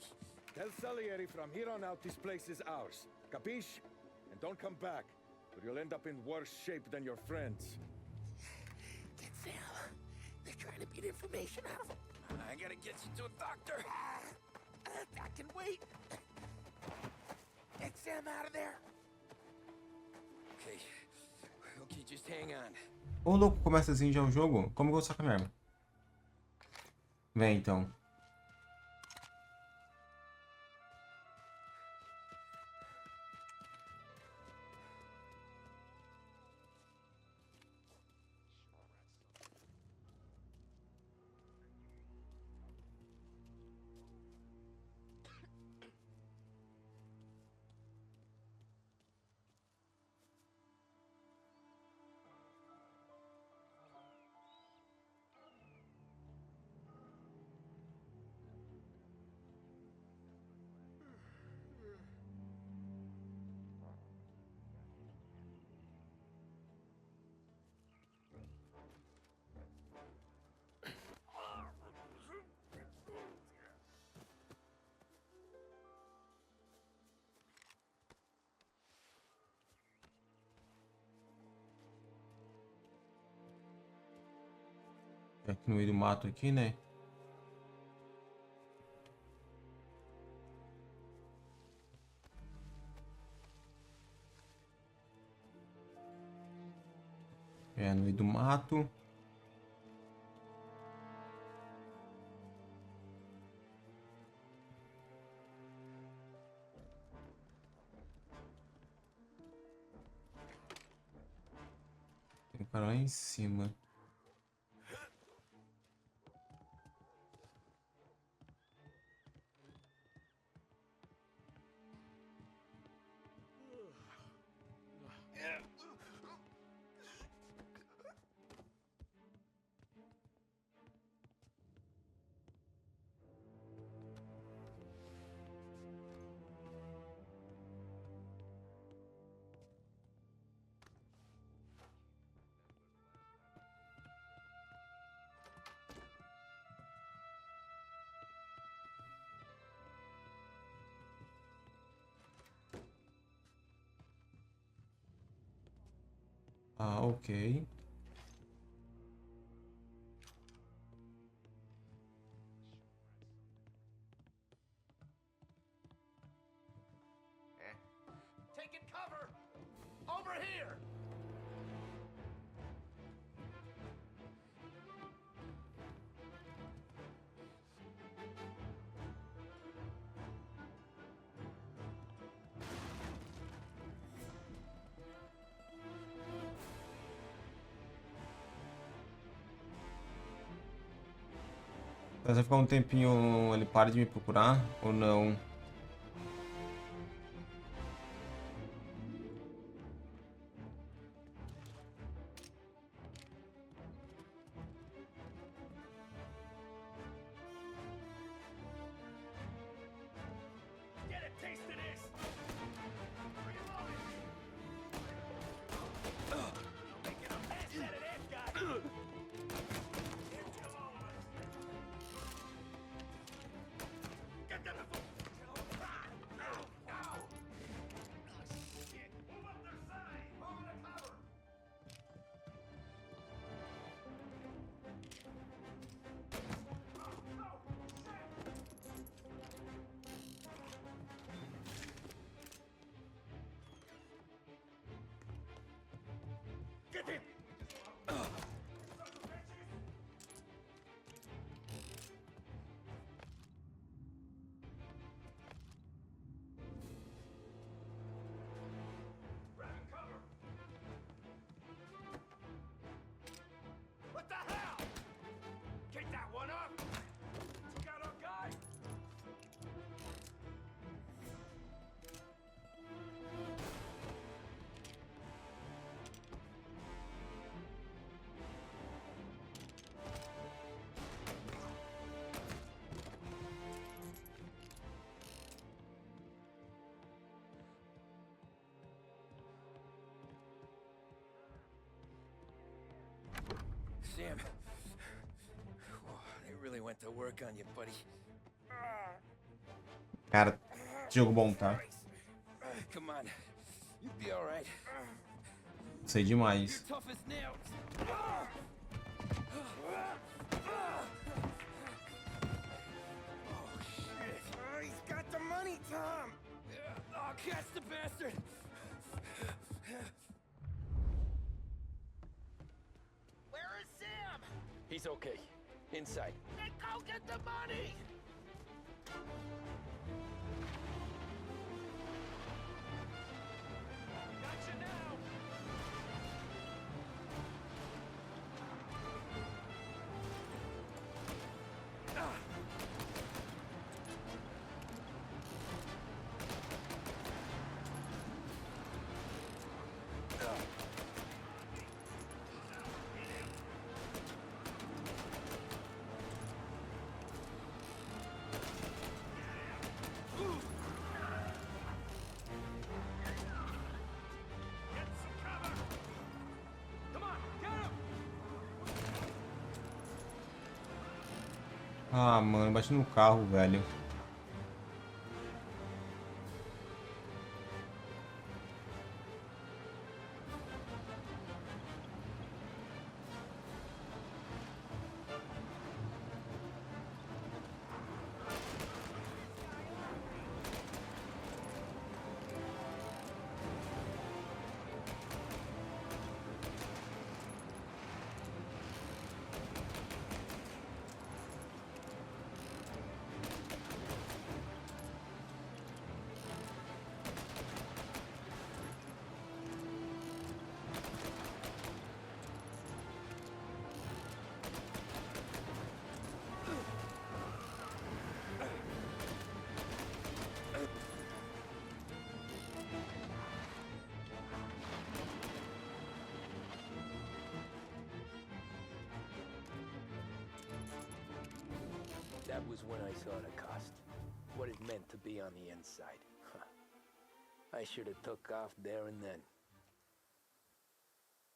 Tell Salieri from here on out this place is ours. Capiche? And don't come back, or you'll end up in worse shape than your friends. Sam, they're trying to beat information out of him. I gotta get you to a doctor. I can wait. Get Sam out of there. Okay, just hang on. Ô louco, começa assim já o jogo? Como eu vou sacar minha arma? Vem então. Aqui no meio do mato aqui, né? É, no meio do mato. Tem um cara lá em cima. Ah, ok. Taking cover! Over here! Mas vai ficar um tempinho, ele para de me procurar ou não? Get a taste of this! Reloading! Making a mess out of that guy! Get them the shit! Move up their side! Move the cover! Get him! Grabbing cover! What the hell? Get that one up! We got our guy! Sam. Whoa, they really went to work on you, buddy. Cara, jogo bom, tá? Come on. You'll be all right. Sei demais. Tough as nails. Oh, shit. He's got the money, Tom. Oh, catch the bastard. Where is Sam? He's okay. Inside. Then go get the money! Gotcha now. Ah, mano, bati no carro, velho. That was when I saw the cost. What it meant to be on the inside. Huh. I should have took off there and then.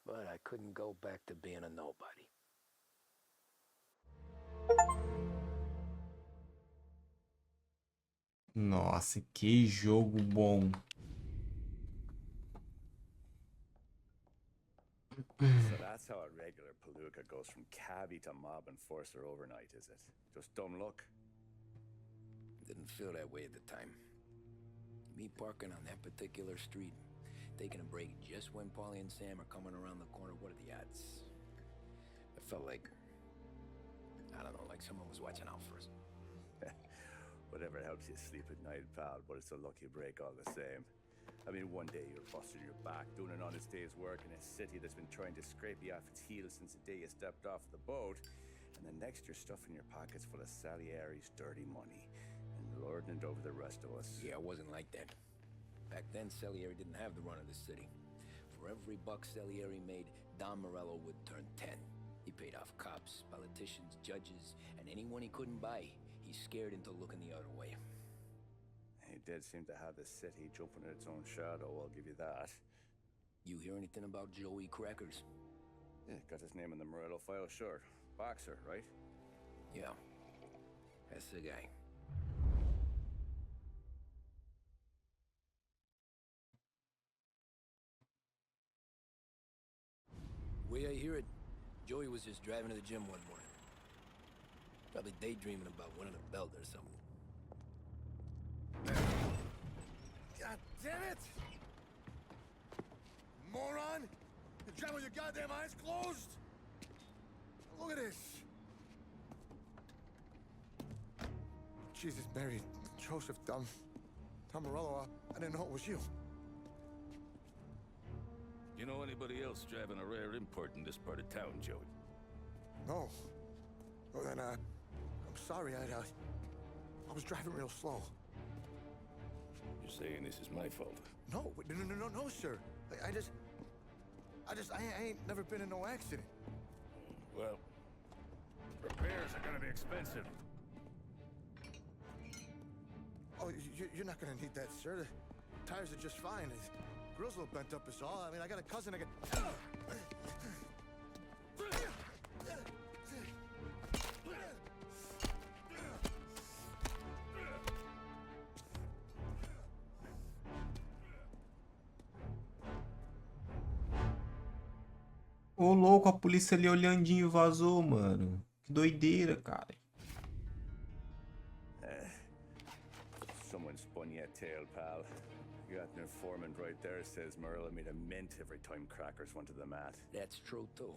But I couldn't go back to being a nobody. Nossa, que jogo bom. So that's how a regular palooka goes from cabbie to mob enforcer overnight, is it? Just dumb luck? Didn't feel that way at the time. Me parking on that particular street, taking a break just when Paulie and Sam are coming around the corner. What are the odds? I felt like, I don't know, like someone was watching out for us. Whatever helps you sleep at night, pal, but it's a lucky break all the same. I mean, one day you're busting your back, doing an honest day's work in a city that's been trying to scrape you off its heels since the day you stepped off the boat, and the next you're stuffing your pockets full of Salieri's dirty money and lording it over the rest of us. Yeah, it wasn't like that. Back then, Salieri didn't have the run of the city. For every buck Salieri made, Don Morello would turn 10. He paid off cops, politicians, judges, and anyone he couldn't buy, he scared into looking the other way. He did seem to have the city jumping at its own shadow, I'll give you that. You hear anything about Joey Crackers? Yeah, got his name in the Morello file, sure. Boxer, right? Yeah, that's the guy. Way I hear it, Joey was just driving to the gym one morning. Probably daydreaming about winning a belt or something. God damn it! Moron! You're driving with your goddamn eyes closed? Look at this! Jesus, Mary, Joseph, Tom Morello, I didn't know it was you. You know anybody else driving a rare import in this part of town, Joey? No. Well, then, I'm sorry, I was driving real slow. You're saying this is my fault? No, no, sir. I ain't never been in no accident. Well, repairs are gonna be expensive. Oh, you're not gonna need that, sir. The tires are just fine. His grill's a little bent up is all. I mean, I got a cousin I can... Ô, louco, a polícia ali olhandinho vazou, mano. Que doideira, cara. Someone spun your tail, pal. You got an informant right there says Morello made a mint every time crackers went to the mat. That's true, too.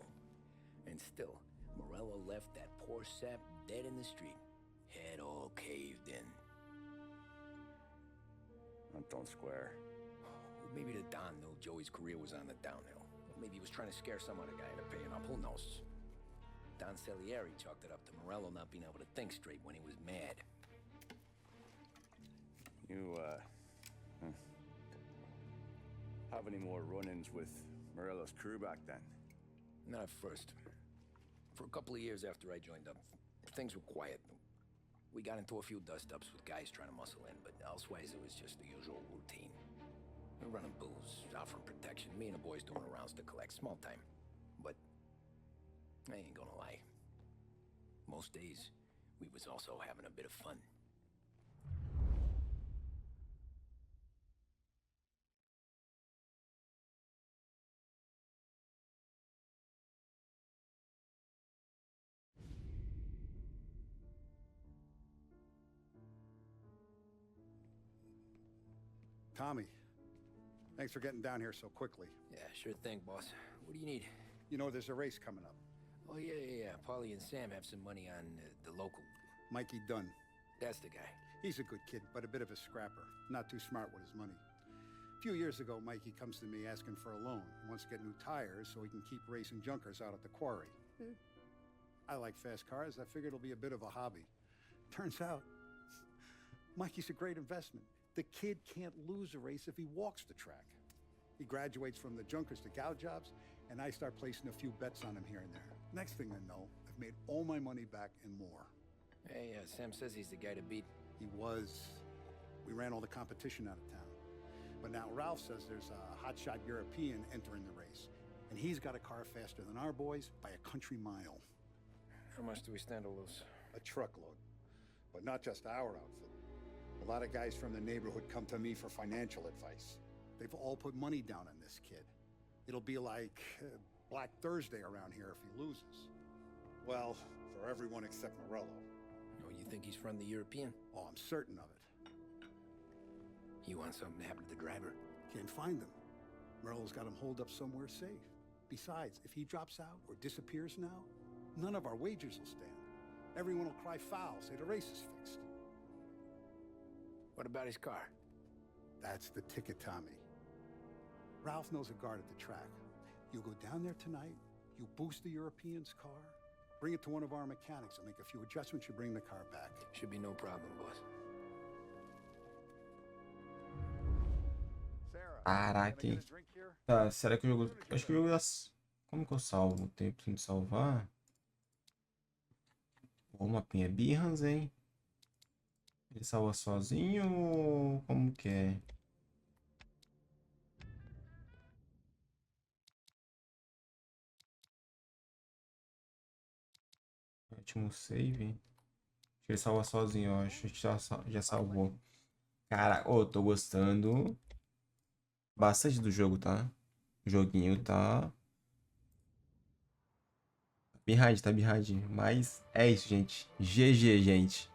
And still, Morello left that poor sap dead in the street. Head all caved in. That don't square. Maybe the Don knew Joey's career was on the downhill. Maybe he was trying to scare some other guy into paying up. Who knows? Don Salieri chalked it up to Morello not being able to think straight when he was mad. You, have any more run-ins with Morello's crew back then? Not at first. For a couple of years after I joined up, things were quiet. We got into a few dust-ups with guys trying to muscle in, but elsewise it was just the usual routine. We're running booze, offering protection, me and the boys doing rounds to collect, small time. But I ain't gonna lie. Most days, we was also having a bit of fun. Tommy, thanks for getting down here so quickly. Yeah, sure thing, boss. What do you need? You know, there's a race coming up. Oh, yeah. Polly and Sam have some money on the local. Mikey Dunn. That's the guy. He's a good kid, but a bit of a scrapper. Not too smart with his money. A few years ago, Mikey comes to me asking for a loan. He wants to get new tires so he can keep racing junkers out at the quarry. I like fast cars. I figured it'll be a bit of a hobby. Turns out, Mikey's a great investment. The kid can't lose a race if he walks the track. He graduates from the junkers to gal jobs, and I start placing a few bets on him here and there. Next thing I know, I've made all my money back and more. Hey, Sam says he's the guy to beat. He was. We ran all the competition out of town. But now Ralph says there's a hotshot European entering the race, and he's got a car faster than our boys by a country mile. How much do we stand to lose? A truckload. But not just our outfit. A lot of guys from the neighborhood come to me for financial advice. They've all put money down on this kid. It'll be like Black Thursday around here if he loses. Well, for everyone except Morello. Oh, you think he's from the European? Oh, I'm certain of it. You want something to happen to the driver? Can't find him. Morello's got him holed up somewhere safe. Besides, if he drops out or disappears now, none of our wagers will stand. Everyone will cry foul, say the race is fixed. What about his car? That's the ticket, Tommy. Ralph knows a guard at the track. You go down there tonight, you boost the European's car, bring it to one of our mechanics, and make a few adjustments, you bring the car back. Should be no problem, boss. Caraca, hein? Tá, será que o jogo... Acho que o jogo... Como que eu salvo? Tem opção de salvar? Ô, mapinha birras, hein? Ele salva sozinho ou como que é? Último save. Acho que ele salva sozinho, eu acho. Acho que já salvou. Cara, ô, tô gostando bastante do jogo, tá? O joguinho tá bem hard, tá bem hard. Mas é isso, gente. GG, gente.